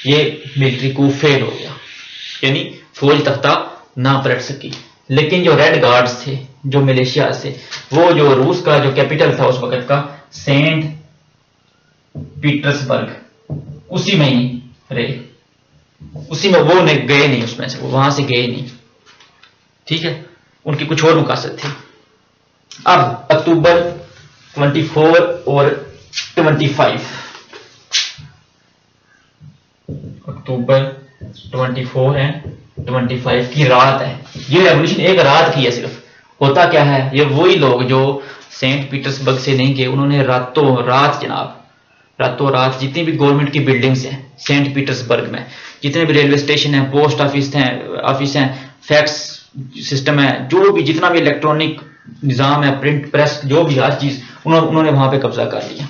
ये मिलिट्री कूप फेल हो गया, यानी फौज तख्ता ना पलट सकी। लेकिन जो रेड गार्ड्स थे, जो मलेशिया से, वो जो रूस का जो कैपिटल था उस वक्त का, सेंट पीटर्सबर्ग, उसी में ही रहे, उसी में वो गए नहीं, उसमें से वो वहां से गए नहीं, ठीक है, उनकी कुछ और मुकासद थे। अब अक्टूबर 24 और 25, अक्टूबर 24 है 25 की रात है, ये रेवोल्यूशन एक रात की है सिर्फ। होता क्या है, ये वही लोग जो सेंट पीटर्सबर्ग से नहीं गए, उन्होंने रातों रात जनाब, रातों रात जितनी भी गवर्नमेंट की बिल्डिंग्स हैं सेंट पीटर्सबर्ग में, जितने भी रेलवे स्टेशन है, पोस्ट ऑफिस हैं, फैक्स सिस्टम है, जो भी जितना भी इलेक्ट्रॉनिक निजाम है, प्रिंट प्रेस, जो भी हर चीज, उन्होंने वहां पे कब्जा कर लिया।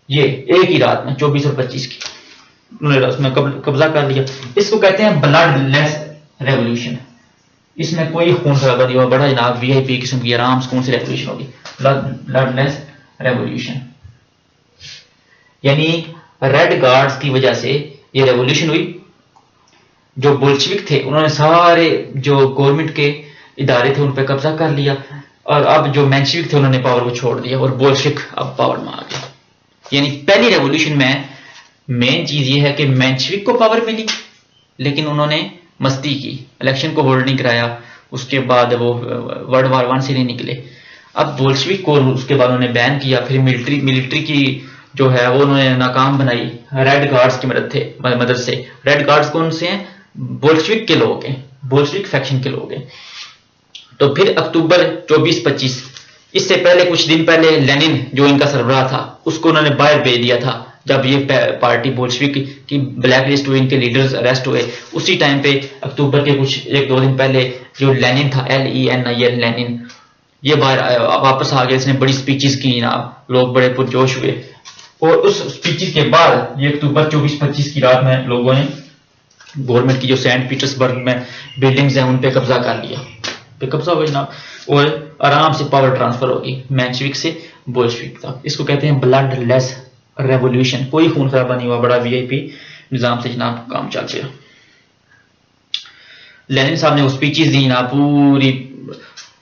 ये एक ही रात में 24 और 25 की उन्होंने उसमें कब्जा कर लिया। इसको कहते हैं ब्लडलेस रेवोल्यूशन। इसमें कोई खून खराबा नहीं हुआ, बड़ा जनाब वीआईपी किस्म की आराम सुकून से रेवोल्यूशन होगी, ब्लडलेस रेवोल्यूशन। यानी रेड गार्ड्स की वजह से ये रेवोल्यूशन हुई। जो बोल्शेविक थे उन्होंने सारे जो गवर्नमेंट के इदारे थे उन पर कब्जा कर लिया, और अब जो मेंशेविक थे उन्होंने पावर को छोड़ दिया और बोल्शेविक अब पावर में आ गया। यानी पहली रेवोल्यूशन में मेन चीज ये है कि मेंशेविक को पावर मिली, लेकिन उन्होंने मस्ती की, इलेक्शन को होल्ड नहीं कराया, उसके बाद वो वर्ल्ड वार 1 से नहीं निकले। अब बोल्शेविक को उसके बाद उन्होंने बैन किया, फिर मिलिट्री की जो है वो उन्होंने नाकाम बनाई रेड गार्ड्स की मदद से। रेड गार्ड्स कौन से हैं? बोल्शेविक के लोग हैं, बोल्शेविक फैक्शन के लोग हैं। तो फिर अक्टूबर 24-25, इससे पहले कुछ दिन पहले लेनिन जो इनका सरबराह था उसको उन्होंने बाहर भेज दिया था। जब ये पार्टी बोल्शेविक की ब्लैक लिस्ट हुई, इनके लीडर्स अरेस्ट हुए, उसी टाइम पे अक्टूबर के कुछ 1-2 दिन पहले जो लेनिन था, LENIN लेनिन, ये बाहर वापस आ गया। इसने बड़ी स्पीचेस की ना, लोग बड़े पुरजोश हुए, और उस स्पीचेस के बाद ये अक्टूबर 24-25 की रात में लोगों ने गवर्नमेंट की जो सेंट पीटर्सबर्ग में बिल्डिंग्स हैं उन पे कब्जा कर लिया, पे कब्जा हुआ जनाब, और आराम से पावर ट्रांसफर होगी मेंशेविक से बोल्शेविक तक। इसको कहते हैं ब्लडलेस रेवोल्यूशन। कोई खून खराबा नहीं हुआ, बड़ा वीआईपी निजाम से जनाब काम चल गया। लेनिन साहब ने वो स्पीचेस दी ना पूरी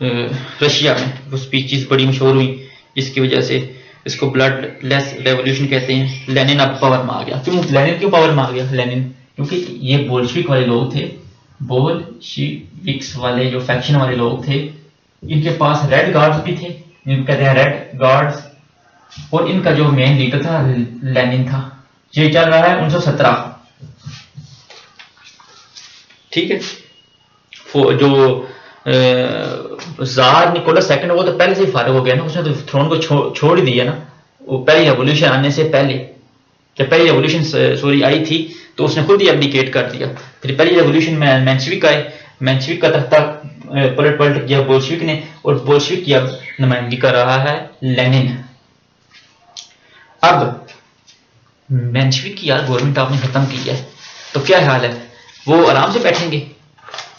रशिया में, वो स्पीचेस बड़ी मशहूर हुई, जिसकी वजह से इसको ब्लडलेस रेवोल्यूशन कहते हैं। लेनिन अब पावर में आ गया। क्यों लेनिन क्यों पावर में आ गया? लेनिन क्योंकि ये बोल्शेविक वाले लोग थे, बोल्शेविक्स वाले जो फैक्शन वाले लोग थे, इनके पास रेड गार्ड्स भी थे, इनको कहते हैं रेड गार्ड्स, और इनका जो मेन लीडर था लेनिन था। ये चल रहा है 1917, ठीक है। जो जार निकोलस सेकंड वो तो पहले से ही फारिग हो गया ना, उसने तो थ्रोन को छोड़ ही दिया ना। वो पहली रेवोल्यूशन आने से पहले, जब पहली रेवोल्यूशन सॉरी आई थी तो उसने खुद ही एब्डिकेट कर दिया। फिर पहली रेवोल्यूशन में मेंशेविक आए, मेंशेविक का तख्ता पलट किया बोल्शेविक ने, और बोल्शेविक की अब नुमाइंदगी कर रहा है लेनिन। अब मेंशेविक की यार गवर्नमेंट आपने खत्म की है तो क्या हाल है? वो आराम से बैठेंगे?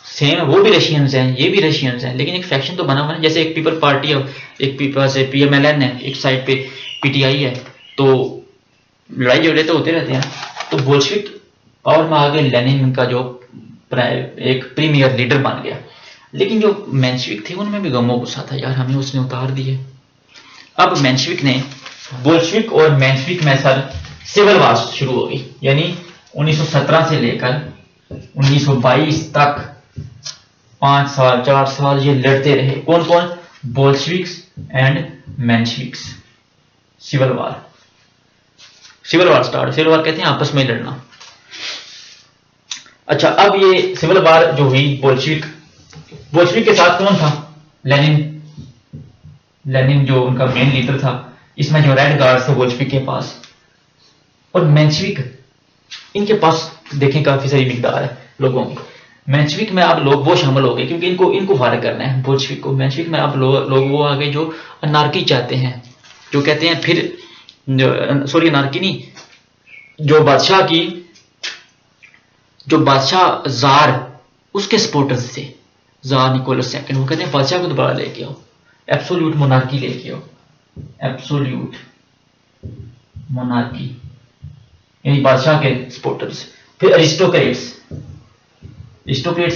सेम है, वो भी रशियंस हैं, ये भी रशियंस हैं, लेकिन एक फैक्शन तो बना हुआ है। जैसे एक पीपल पार्टी है, एक पास PMLN है, एक साइड पे PTI है, तो लड़ाई झगड़े तो होते रहते हैं। तो बोल्शेविक पावर में आ गए, लेनिन का जो एक प्रीमियर लीडर बन गया। लेकिन जो मेंशेविक थे उनमें भी गमो गुस्सा था यार, हमें उसने उतार दिए। अब मेंशेविक ने, बोल्शेविक और मेंशेविक में सर सिविल वार शुरू हो गई, यानी 1917 से लेकर 1922 तक 5 साल 4 साल ये लड़ते रहे। कौन कौन? Bolsheviks and Mensheviks. Civil war start, civil war कहते हैं आपस में लड़ना। अच्छा, अब ये सिविल वार जो हुई, बोल्शेविक के साथ कौन था? लेनिन जो उनका मेन लीडर था। इसमें जो रेड गार्ड थे बोल्शेविक के पास, और मेंशेविक, इनके पास देखें काफी सारी मिकदार है लोगों की। मेंशेविक में अब लोग वो शामिल हो गए क्योंकि इनको फारिग करना है बोल्शेविक को। मेंशेविक में अब लोग वो आ गए जो अनार्की चाहते हैं, जो कहते हैं फिर सॉरी अनार्की नहीं, जो बादशाह जार उसके सपोर्टर्स थे, जार निकोलस सेकंड। वो कहते हैं बादशाह को दोबारा लेके आओ, एब्सोल्यूट मोनार्की लेके आओ, एब्सोल्यूट मोनार्की, यानी बादशाह के सपोर्टर्स। फिर अरिस्टोक्रेट्स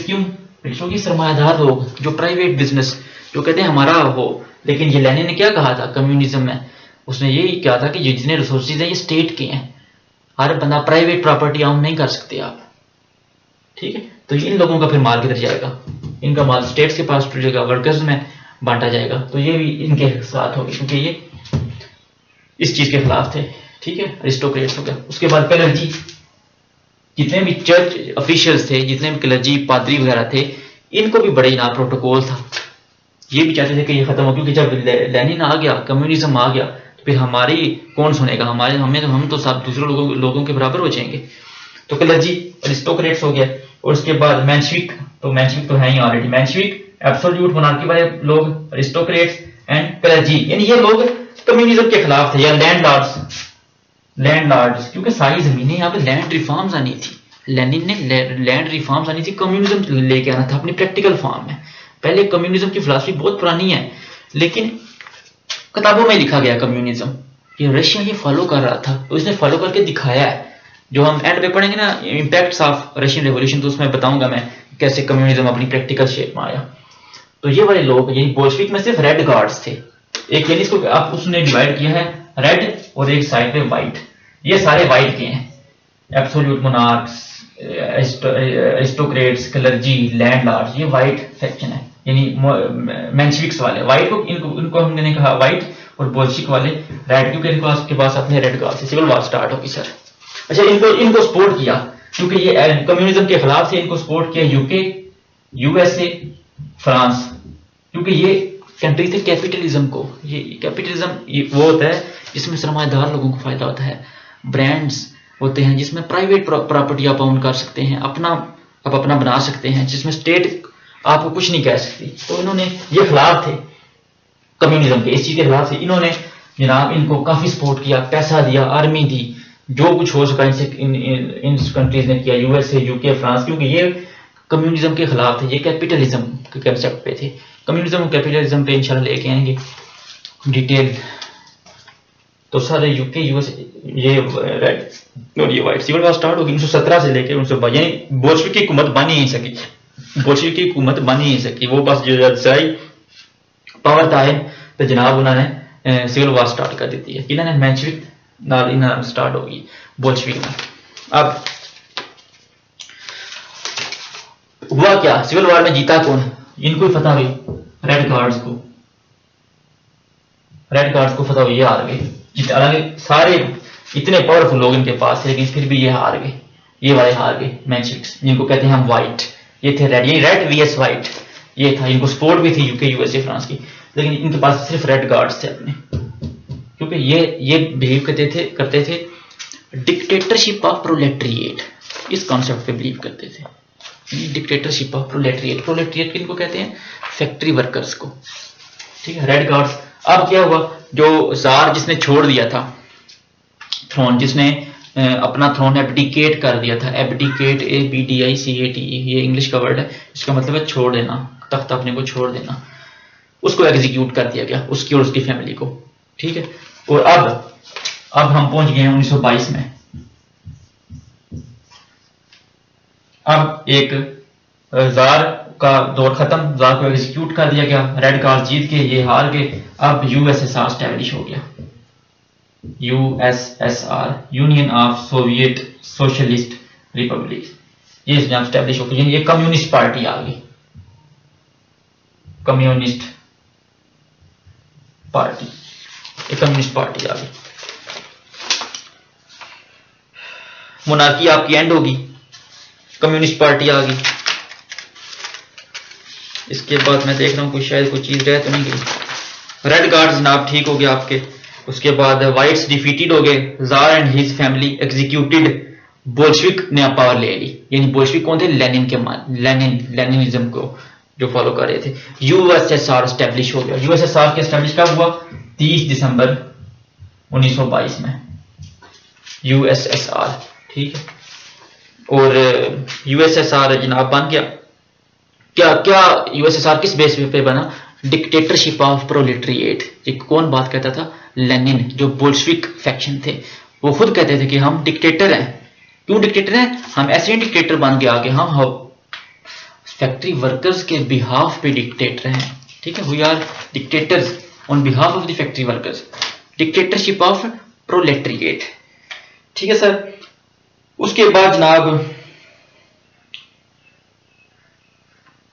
क्यों? क्योंकि सरमायादार लोग जो प्राइवेट बिजनेस, जो कहते हैं हमारा हो। लेकिन ये लेनिन ने क्या कहा था कम्युनिज्म में? उसने यही कहा था कि जितने रिसोर्सेज हैं ये स्टेट के हैं, हर बंदा प्राइवेट प्रॉपर्टी ऑन नहीं कर सकते आप, ठीक है। तो इन लोगों का फिर माल किधर जाएगा? इनका माल स्टेट्स के पास टूटेगा, वर्कर्स में बांटा जाएगा। तो ये भी इनके साथ होगी क्योंकि ये इस चीज के खिलाफ थे, ठीक है। अरिस्टोक्रेट्स हो गया। उसके बाद क्लर्जी, जितने भी चर्च ऑफिशियल्स थे, जितने भी क्लर्जी पादरी वगैरह थे, इनको भी बड़े ना प्रोटोकॉल था। ये भी चाहते थे कि ये खत्म हो, क्योंकि जब लेनिन आ गया, कम्युनिज्म आ गया, तो फिर हमारी कौन सुनेगा? हम तो सब दूसरे लोगों के बराबर हो जाएंगे। तो क्लर्जी अरिस्टोक्रेट्स हो गया। और उसके बाद मेंशेविक तो है ही ऑलरेडी। मेंशेविक एब्सोल्यूट मोनार्की वाले लोग, अरिस्टोक्रेट्स एंड क्लर्जी, यानी ये लोग कम्युनिज्म के खिलाफ थे। या लैंडलॉर्ड्स, क्योंकि सारी जमीनें यहाँ पे लैंड रिफॉर्म्स आनी थी। लेनिन ने लैंड रिफॉर्म्स आनी थी, कम्युनिज्म लेके आना था अपनी प्रैक्टिकल फॉर्म में। पहले कम्युनिज्म की फिलॉसफी बहुत पुरानी है, लेकिन किताबों में लिखा गया कम्युनिज्म, ये रशिया ये फॉलो कर रहा था, तो इसने फॉलो करके दिखाया है। जो हम एंड पे पढ़ेंगे ना, इम्पैक्ट्स ऑफ रशियन रेवोल्यूशन, तो उसमें बताऊंगा मैं कैसे कम्युनिज्म अपनी प्रैक्टिकल शेप में आया। तो ये वाले लोग, यही बोल्शेविक में सिर्फ रेड गार्ड्स थे, एक यानी इसको आप उसने डिवाइड किया है रेड और एक साइड पे व्हाइट। ये सारे व्हाइट के हैं, absolute monarchs, aristocrats, clergy, landlords, ये व्हाइट सेक्शन है, यानी मेंशेविक्स वाले। व्हाइट को इनको हमने कहा व्हाइट, और बोल्शेविक वाले रेड, क्योंकि इनके पास अपने रेड गार्ड से सिविल वॉर स्टार्ट होगी सर। अच्छा, इनको सपोर्ट किया क्योंकि ये कम्युनिज्म के खिलाफ से, इनको सपोर्ट किया यूके, यूएसए, फ्रांस, क्योंकि ये कंट्री थे कैपिटलिज्म को। ये कैपिटलिज्म ये वो होता है जिसमें सरमायादार लोगों को फायदा होता है, ब्रांड्स होते हैं जिसमें प्राइवेट प्रॉपर्टी आप ओन कर सकते हैं, आप अपना बना सकते हैं, जिसमें स्टेट आपको कुछ नहीं कह सकती। तो इन्होंने ये खिलाफ थे कम्युनिज्म के, इस चीज के खिलाफ थे। इन्होंने जनाब इनको काफी सपोर्ट किया, पैसा दिया, आर्मी दी, जो कुछ हो सका इनसे इन कंट्रीज ने किया, यूएसए, यूके, फ्रांस, क्योंकि ये कम्युनिज्म के खिलाफ थे, ये कैपिटलिज्म के कंसेप्ट पे थे। कम्युनिज्म और कैपिटलिज्म पे इंशाल्लाह लेके आएंगे डिटेल। तो सारे यूके, यूएसए, ये रेड और ये व्हाइट, सिविल वॉर स्टार्ट होगी 1917 से लेके 1922, यानी बोल्शेविक की हुकूमत बन ही नहीं सकी, बोल्शेविक की हुकूमत बन ही नहीं सकी। वो बस जो पावर था तो जनाब उन्होंने सिविल वार स्टार्ट कर देती है। किन्होंने? मेंशविक नाल स्टार्ट होगी, बोल्शेविक में। अब हुआ क्या, सिविल वॉर में जीता कौन? इनको ही फतह हुई, रेड गार्ड्स को। रेड गार्ड्स को फतह हुई, ये हार गए। हालांकि सारे इतने पावरफुल लोग इनके पास है, लेकिन फिर भी ये हार गए, ये वाले हार गए मेंशविक्स, जिनको कहते हैं हम व्हाइट। ये थे रेड, ये रेड वीएस व्हाइट, ये था। इनको सपोर्ट भी थी यूके, यूएसए, फ्रांस की, लेकिन इनके पास सिर्फ रेड गार्ड्स थे अपने, क्योंकि ये बिलीव करते थे डिक्टेटरशिप ऑफ प्रोलेटरिएट, इस कॉन्सेप्ट पे बिलीव करते थे। डिक्टेटरशिप ऑफ प्रोलेटरिएट, प्रोलेटरिएट किनको कहते हैं? फैक्ट्री वर्कर्स को, ठीक है, रेड गार्ड्स। अब क्या हुआ, जो जार जिसने छोड़ दिया था थ्रोन, जिसने अपना थ्रोन एब्डिकेट कर दिया था, एब्डिकेट, ABDICATE, ये इंग्लिश का वर्ड है, इसका मतलब है छोड़ देना, तख्त अपने को छोड़ देना, उसको एग्जीक्यूट कर दिया गया, उसकी और उसकी फैमिली को, ठीक है। और अब हम पहुंच गए हैं 1922 में। अब एक जार का दौर खत्म, जार को एग्जीक्यूट कर दिया गया, रेड गार्ड जीत के, ये हार गए। अब यूएसएसआर स्टैब्लिश हो गया, USSR, union of Soviet socialist Republic, ये स्टैब्लिश हो गई। ये कम्युनिस्ट पार्टी आ गई, कम्युनिस्ट पार्टी, ये कम्युनिस्ट पार्टी आ गई। मोनार्की आपकी एंड होगी, कम्युनिस्ट पार्टी आ गई। इसके बाद मैं देख रहा हूं कोई शायद कोई चीज रह तो नहीं गई। रेड गार्ड जनाब ठीक हो गया आपके। उसके बाद व्हाइट्स डिफीटेड हो गए, jar and his family executed, Bolshevik ने पावर ले ली। यानी बोल्शेविक कौन थे? लेनिन के लेनिनिज्म को जो फॉलो कर रहे थे। यूएसएसआर स्टैब्लिश हो गया। यूएसएसआर के स्टैब्लिश कब हुआ? 30 दिसंबर 1922 में, यूएसएसआर, ठीक है। और यूएसएसआर जनाब बन गया क्या यूएसएसआर किस बेस पे बना? Dictatorship of proletariat. ये कौन बात कहता था? लेनिन। जो बोल्शेविक फैक्शन थे वो खुद कहते थे कि हम डिक्टेटर हैं। क्यों डिक्टेटर हैं? हम ऐसे डिक्टेटर बन के आगे हम फैक्ट्री वर्कर्स के बिहाफ पे डिक्टेटर हैं, ठीक है। We are dictators on behalf of the factory workers, dictatorship of proletariat, ठीक है सर। उसके बाद जनाब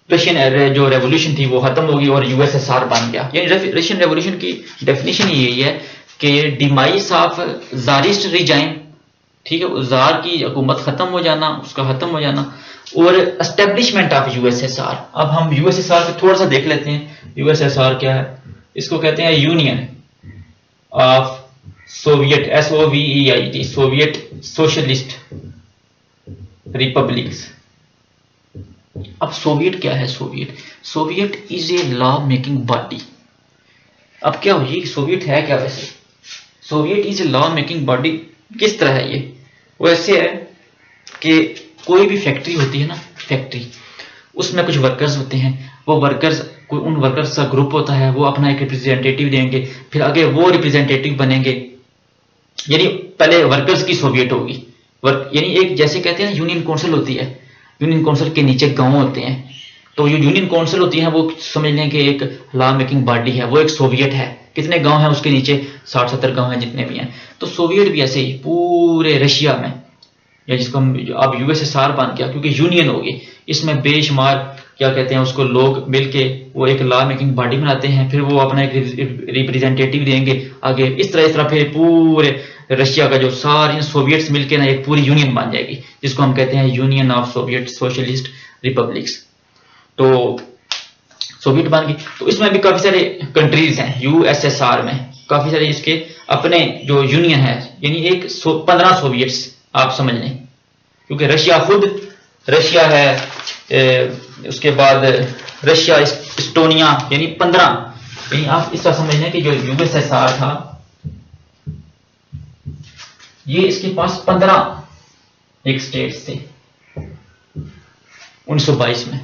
रशियन जो रेवोल्यूशन थी वो खत्म होगी और यूएसएसआर बन गया। यानी रशियन रेवोल्यूशन की डेफिनेशन यही है कि डिमाइस ऑफ जारिस्ट रिजाइम, ठीक है, जार की हुकूमत खत्म हो जाना, उसका खत्म हो जाना, और एस्टेब्लिशमेंट ऑफ यूएसएसआर। अब हम यूएसएसआर को थोड़ा सा देख लेते हैं। यूएसएसआर क्या है? इसको कहते हैं union of Soviet, SOVIET, Soviet socialist republics. अब सोवियत क्या है? Soviet is a law making body. अब क्या हो, ये सोवियत है क्या? वैसे Soviet is a law making body किस तरह है? ये वो ऐसे है कि कोई भी फैक्ट्री होती है ना, फैक्ट्री, उसमें कुछ वर्कर्स होते हैं, वो वर्कर्स, कोई उन वर्कर्स का ग्रुप होता है, वो अपना एक रिप्रेजेंटेटिव देंगे, फिर आगे वो रिप्रेजेंटेटिव बनेंगे। यानी पहले वर्कर्स की सोवियत होगी, यानी एक जैसे कहते हैं ना यूनियन काउंसिल होती है, यूनियन काउंसिल के नीचे गांव होते हैं, तो ये यूनियन काउंसिल होती है, वो समझ लें कि एक लॉ मेकिंग बॉडी है, वो एक सोवियत है। कितने गांव हैं उसके नीचे? 60-70 गांव हैं, जितने भी हैं। तो सोवियत भी ऐसे ही पूरे रशिया में, या जिसको अब यूएसएसआर बन गया क्योंकि यूनियन होगी, इसमें बेशुमार क्या कहते हैं उसको लोग मिलके वो एक लॉ मेकिंग बॉडी बनाते हैं, फिर वो अपना एक रिप्रेजेंटेटिव देंगे आगे। इस तरह फिर पूरे रशिया का जो सारी सोवियट्स मिलके ना एक पूरी यूनियन बन जाएगी, जिसको हम कहते हैं union of Soviet socialist republics. तो सोवियत बन गई। तो इसमें भी काफी सारे कंट्रीज हैं यूएसएसआर में, काफी सारे इसके अपने जो यूनियन है, यानी एक 15 सोवियट्स आप समझ लें, क्योंकि रशिया है, उसके बाद रशिया, इस्टोनिया, यानी 15, यानी आप इस तरह समझ लें कि जो यूएसएसआर था ये इसके पास 15 एक स्टेट्स थे 1922 में,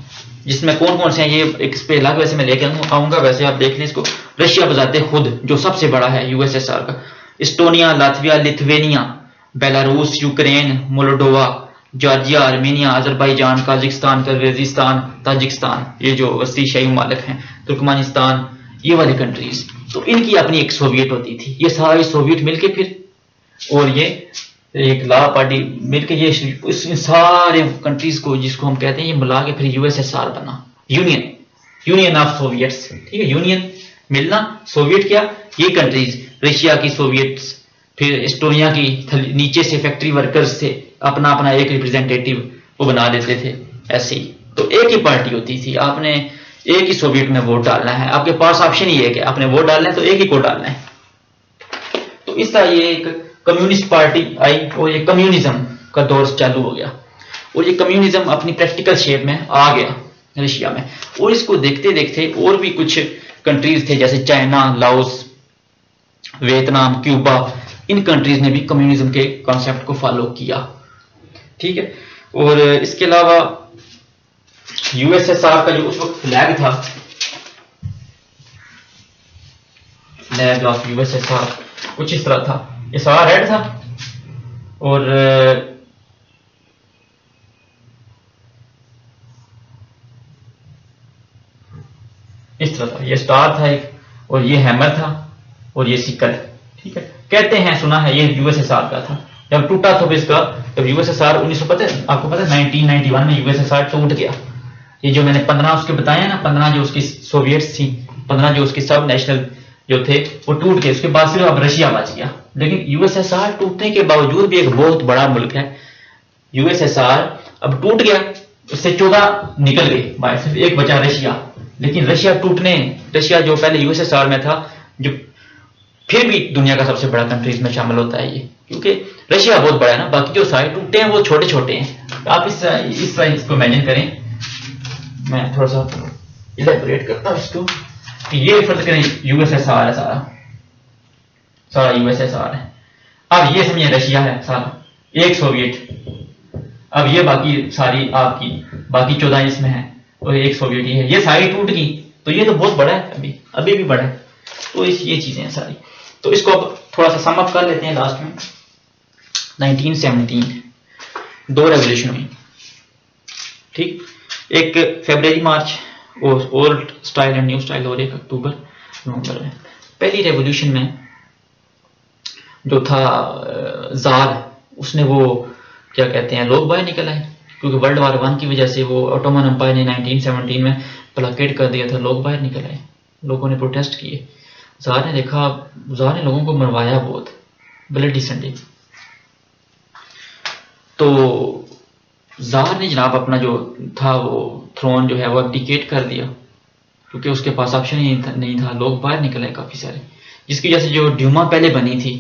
जिसमें कौन कौन से हैं ये एक इस पे अलग वैसे मैं लेके आऊंगा, वैसे आप देख लें इसको। रशिया बजाते खुद जो सबसे बड़ा है यूएसएसआर का, Estonia, Latvia, Lithuania, Belarus, Ukraine, Moldova, Georgia, Armenia, Azerbaijan, Kazakhstan, Kyrgyzstan, Tajikistan, ये जो वसी शाही ममालिक हैं, तुर्कमेनिस्तान, ये वाली कंट्रीज तो इनकी अपनी एक सोवियत होती थी, ये सारी सोवियत मिलके फिर, और ये एक ला पार्टी मिलके ये इन सारे कंट्रीज को, जिसको हम कहते हैं, ये मिला के फिर यूएसएसआर बना, यूनियन ऑफ सोवियट्स, ठीक है, यूनियन मिलना, सोवियत क्या, ये कंट्रीज, रशिया की सोवियत, फिर एस्टोनिया की नीचे से फैक्ट्री वर्कर्स से अपना अपना एक रिप्रेजेंटेटिव वो बना देते थे, ऐसे ही। तो एक ही पार्टी होती थी, आपने एक ही सोवियत में वोट डालना है, आपके पास ऑप्शन ही है कि आपने वोट डालना है तो एक ही को डालना है। तो इस तरह ये एक कम्युनिस्ट पार्टी आई और ये कम्युनिज्म का दौर चालू हो गया, और ये कम्युनिज्म अपनी प्रैक्टिकल शेप में आ गया रशिया में। और इसको देखते देखते और भी कुछ कंट्रीज थे, जैसे चाइना, लाओस, वियतनाम, क्यूबा, इन कंट्रीज ने भी कम्युनिज्म के कॉन्सेप्ट को फॉलो किया, ठीक है। और इसके अलावा यूएसएसआर का जो उस वक्त फ्लैग था, फ्लैग ऑफ यूएसएसआर कुछ इस तरह था, ये सारा रेड था, और इस तरह था, ये स्टार था एक, और ये हैमर था, और ये सिकल, ठीक है। कहते हैं, सुना है, ये यूएसएसआर का था। जब टूटा तो इसका, जब यूएसएसआर 1900, पता है आपको, पता है 1991 में यूएसएसआर टूट गया। ये जो मैंने 15 उसके बताया ना, 15 जो उसकी सोवियट्स थी, 15 जो उसके सब नेशनल जो थे, वो टूट गए। उसके बाद सिर्फ अब रशिया बच गया। लेकिन यूएसएसआर टूटने के बावजूद भी एक बहुत बड़ा मुल्क है। यूएसएसआर अब टूट गया, उससे 14 निकल गए, बाहर सिर्फ एक बचा रशिया। लेकिन रशिया जो पहले यूएसएसआर में था, जो फिर भी दुनिया का सबसे बड़ा कंट्रीज में शामिल होता है ये, क्योंकि रशिया बहुत बड़ा है ना, बाकी जो सारे टूटे हैं वो छोटे छोटे हैं। आप इस तरह इसको इमेजिन करें, मैं थोड़ा सा इलेबोरेट करता हूँ इसको, कि ये फर्ज करें यूएसएसआर है, सारा यूएसएसआर है। अब ये समझे रशिया है सारा, एक सोवियत, अब ये बाकी सारी आपकी बाकी 14 इसमें है, और एक सोवियत ही है, ये सारी टूट गई। तो ये तो बहुत बड़ा है, अभी भी बड़ा है। तो ये चीजें हैं सारी। तो इसको अब थोड़ा सा सम अप कर लेते हैं लास्ट में। 1917 दो रेवोल्यूशन हुई, ठीक, एक फरवरी मार्च और old style and new style, और एक अक्टूबर नवंबर में। पहली रेवोल्यूशन में जो था जार, उसने वो क्या कहते हैं, लोग बाहर निकल आए, क्योंकि वर्ल्ड वार 1 की वजह से वो ऑटोमन एम्पायर ने 1917 में ब्लॉकेड कर दिया था, लोग बाहर निकल आए, लोगों ने प्रोटेस्ट किए। जार ने देखा, जार ने लोगों को मरवाया बहुत, ब्लडी संडे। तो जार ने जनाब अपना जो था वो थ्रोन जो है वो एब्डिकेट कर दिया, क्योंकि उसके पास ऑप्शन ही नहीं था, लोग बाहर निकल आए काफी सारे। जिसकी वजह से जो ड्यूमा पहले बनी थी,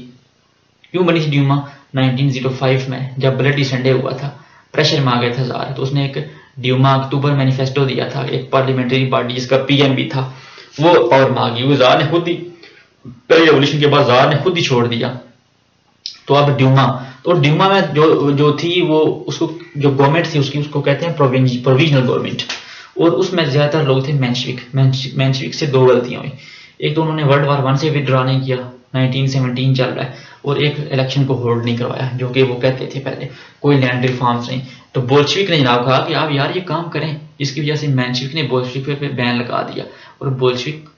क्यों बनी थी ड्यूमा, 1905 में जब ब्लडी संडे हुआ था, प्रेशर में आ गया था जार, तो उसने एक ड्यूमा अक्टूबर मैनिफेस्टो दिया था, एक पार्लियामेंट्री पार्टी जिसका पीएम भी था, वो पावर में आ गई। वो जार ने खुद ही, पहले रेवोल्यूशन के बाद जार ने खुद ही छोड़ दिया। तो अब ड्यूमा, तो ड्यूमा में जो थी वो, उसको जो गवर्नमेंट थी उसको कहते हैं प्रोविजनल गवर्नमेंट, और उसमें ज्यादातर लोग थे मेंशविक से दो गलतियां हुई। एक तो उन्होंने वर्ल्ड वार 1 से विड्रॉ नहीं किया, 1917 चल रहा है, और एक इलेक्शन को होल्ड नहीं करवाया, जो कि वो कहते थे पहले कोई लैंड रिफॉर्म्स नहीं। तो बोल्शेविक ने जनाब कहा कि आप यार ये काम करें, जिसकी वजह से मेंशविक ने बोल्शेविक पे बैन लगा दिया। और बोल्शेविक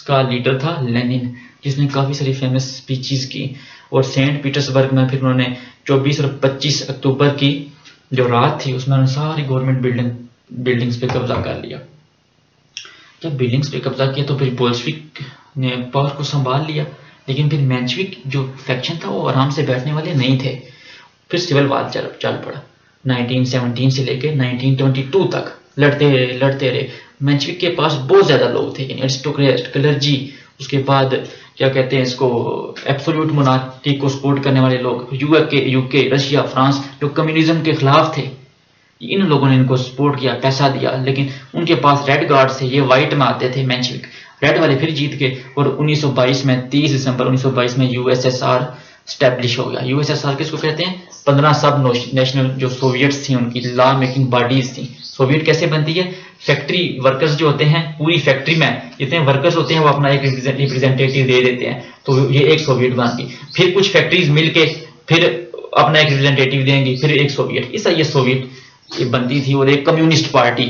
का लीडर था लेनिन, जिसने काफी सारी फेमस स्पीचेस की, और सेंट पीटर्सबर्ग में फिर उन्होंने 24 और 25 अक्टूबर की जो रात थी, उसमें उन्होंने सारी गवर्नमेंट बिल्डिंग्स पे कब्जा कर लिया। जब बिल्डिंग्स पे कब्जा किया तो फिर बोल्शेविक ने पावर को संभाल लिया, लेकिन फिर मेंशविक जो फैक्शन था वो आराम से बैठने वाले नहीं थे। फिर सिविल वार चल पड़ा, 1917 से लेकर 1922 तक लड़ते रहे। मेंशविक के पास बहुत ज्यादा लोग थे, एरिस्टोक्रेट, क्लर्जी, उसके बाद क्या कहते हैं इसको, एब्सोल्यूट मोनार्की को सपोर्ट करने वाले लोग, यूके, रशिया, फ्रांस, जो कम्युनिज्म के खिलाफ थे, इन लोगों ने इनको सपोर्ट किया, पैसा दिया। लेकिन उनके पास रेड गार्ड थे, ये व्हाइट में आते थे मेंशविक, रेड वाले फिर जीत गए। और 1922 में 30 दिसंबर 1922 में यूएसएसआर स्टैब्लिश हो गया। यूएसएसआर किसको कहते हैं, 15 सब नेशनल जो सोवियट्स थी, उनकी लॉ मेकिंग बॉडीज थी। सोवियत कैसे बनती है, फैक्ट्री वर्कर्स जो होते हैं, पूरी फैक्ट्री में जितने वर्कर्स होते हैं वो अपना एक रिप्रेजेंटेटिव दे देते हैं, तो ये एक सोवियत बनती। फिर कुछ फैक्ट्रीज मिलके फिर अपना एक रिप्रेजेंटेटिव देंगी, फिर एक सोवियत, ऐसा ये सोवियत ये बनती थी। और एक कम्युनिस्ट पार्टी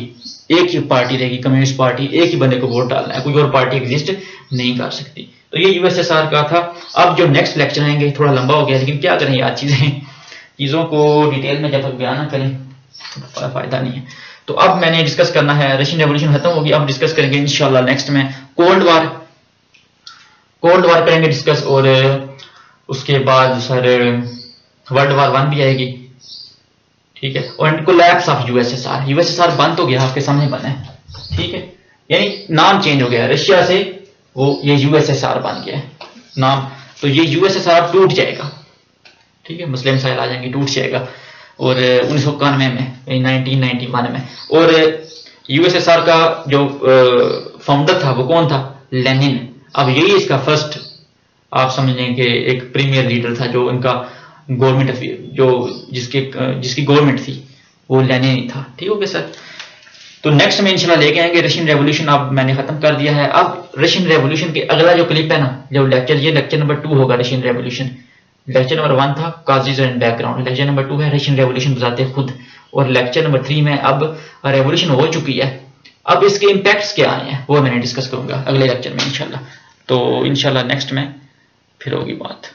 एक ही पार्टी रहेगी, कम्युनिस्ट पार्टी, एक ही बंदे को वोट डालना है, कोई और पार्टी एग्जिस्ट नहीं कर सकती। तो ये यूएसएसआर का था। अब जो नेक्स्ट लेक्चर आएंगे थोड़ा लंबा हो गया, लेकिन क्या करें यार, चीज़ों को डिटेल में जब तक बयान ना करें तो फायदा नहीं है। तो अब मैंने डिस्कस करना है, रशियन रेवोल्यूशन खत्म होगी, अब डिस्कस करेंगे इंशाल्लाह नेक्स्ट में कोल्ड वार करेंगे डिस्कस, और उसके बाद सर वर्ल्ड वार 1 भी आएगी, ठीक है। और कोलैप्स ऑफ यूएसएसआर बंद तो गया, आपके सामने बना है, ठीक है, यानी नाम चेंज हो गया, रशिया से वो ये यूएसएसआर बन गया है नाम। तो ये यूएसएसआर टूट जाएगा, ठीक है, मसले मसाइल आ जाएंगे, टूट जाएगा। और 1991 में, 1991 में। और यूएसएसआर का जो फाउंडर था वो कौन था? लेनिन। अब यही इसका फर्स्ट, आप समझ लें कि एक प्रीमियर लीडर था, जो इनका गवर्नमेंट जो जिसकी गवर्नमेंट थी वो लेनिन ही था, ठीक हो गया सर। तो नेक्स्ट में इंशाल्लाह लेके आएंगे रशियन रेवोल्यूशन। अब मैंने खत्म कर दिया है। अब रशियन रेवोल्यूशन के अगला जो क्लिप है ना, जो लेक्चर, ये लेक्चर नंबर 2 होगा रशियन रेवोल्यूशन। लेक्चर नंबर 1 था causes and background, lecture number 2 है रशियन रेवोल्यूशन बजाते खुद, और लेक्चर नंबर 3 में अब रेवोल्यूशन हो चुकी है, अब इसके इम्पैक्ट्स क्या आए हैं वो मैंने डिस्कस करूंगा अगले लेक्चर में इंशाल्लाह। तो इंशाल्लाह नेक्स्ट में फिर होगी बात।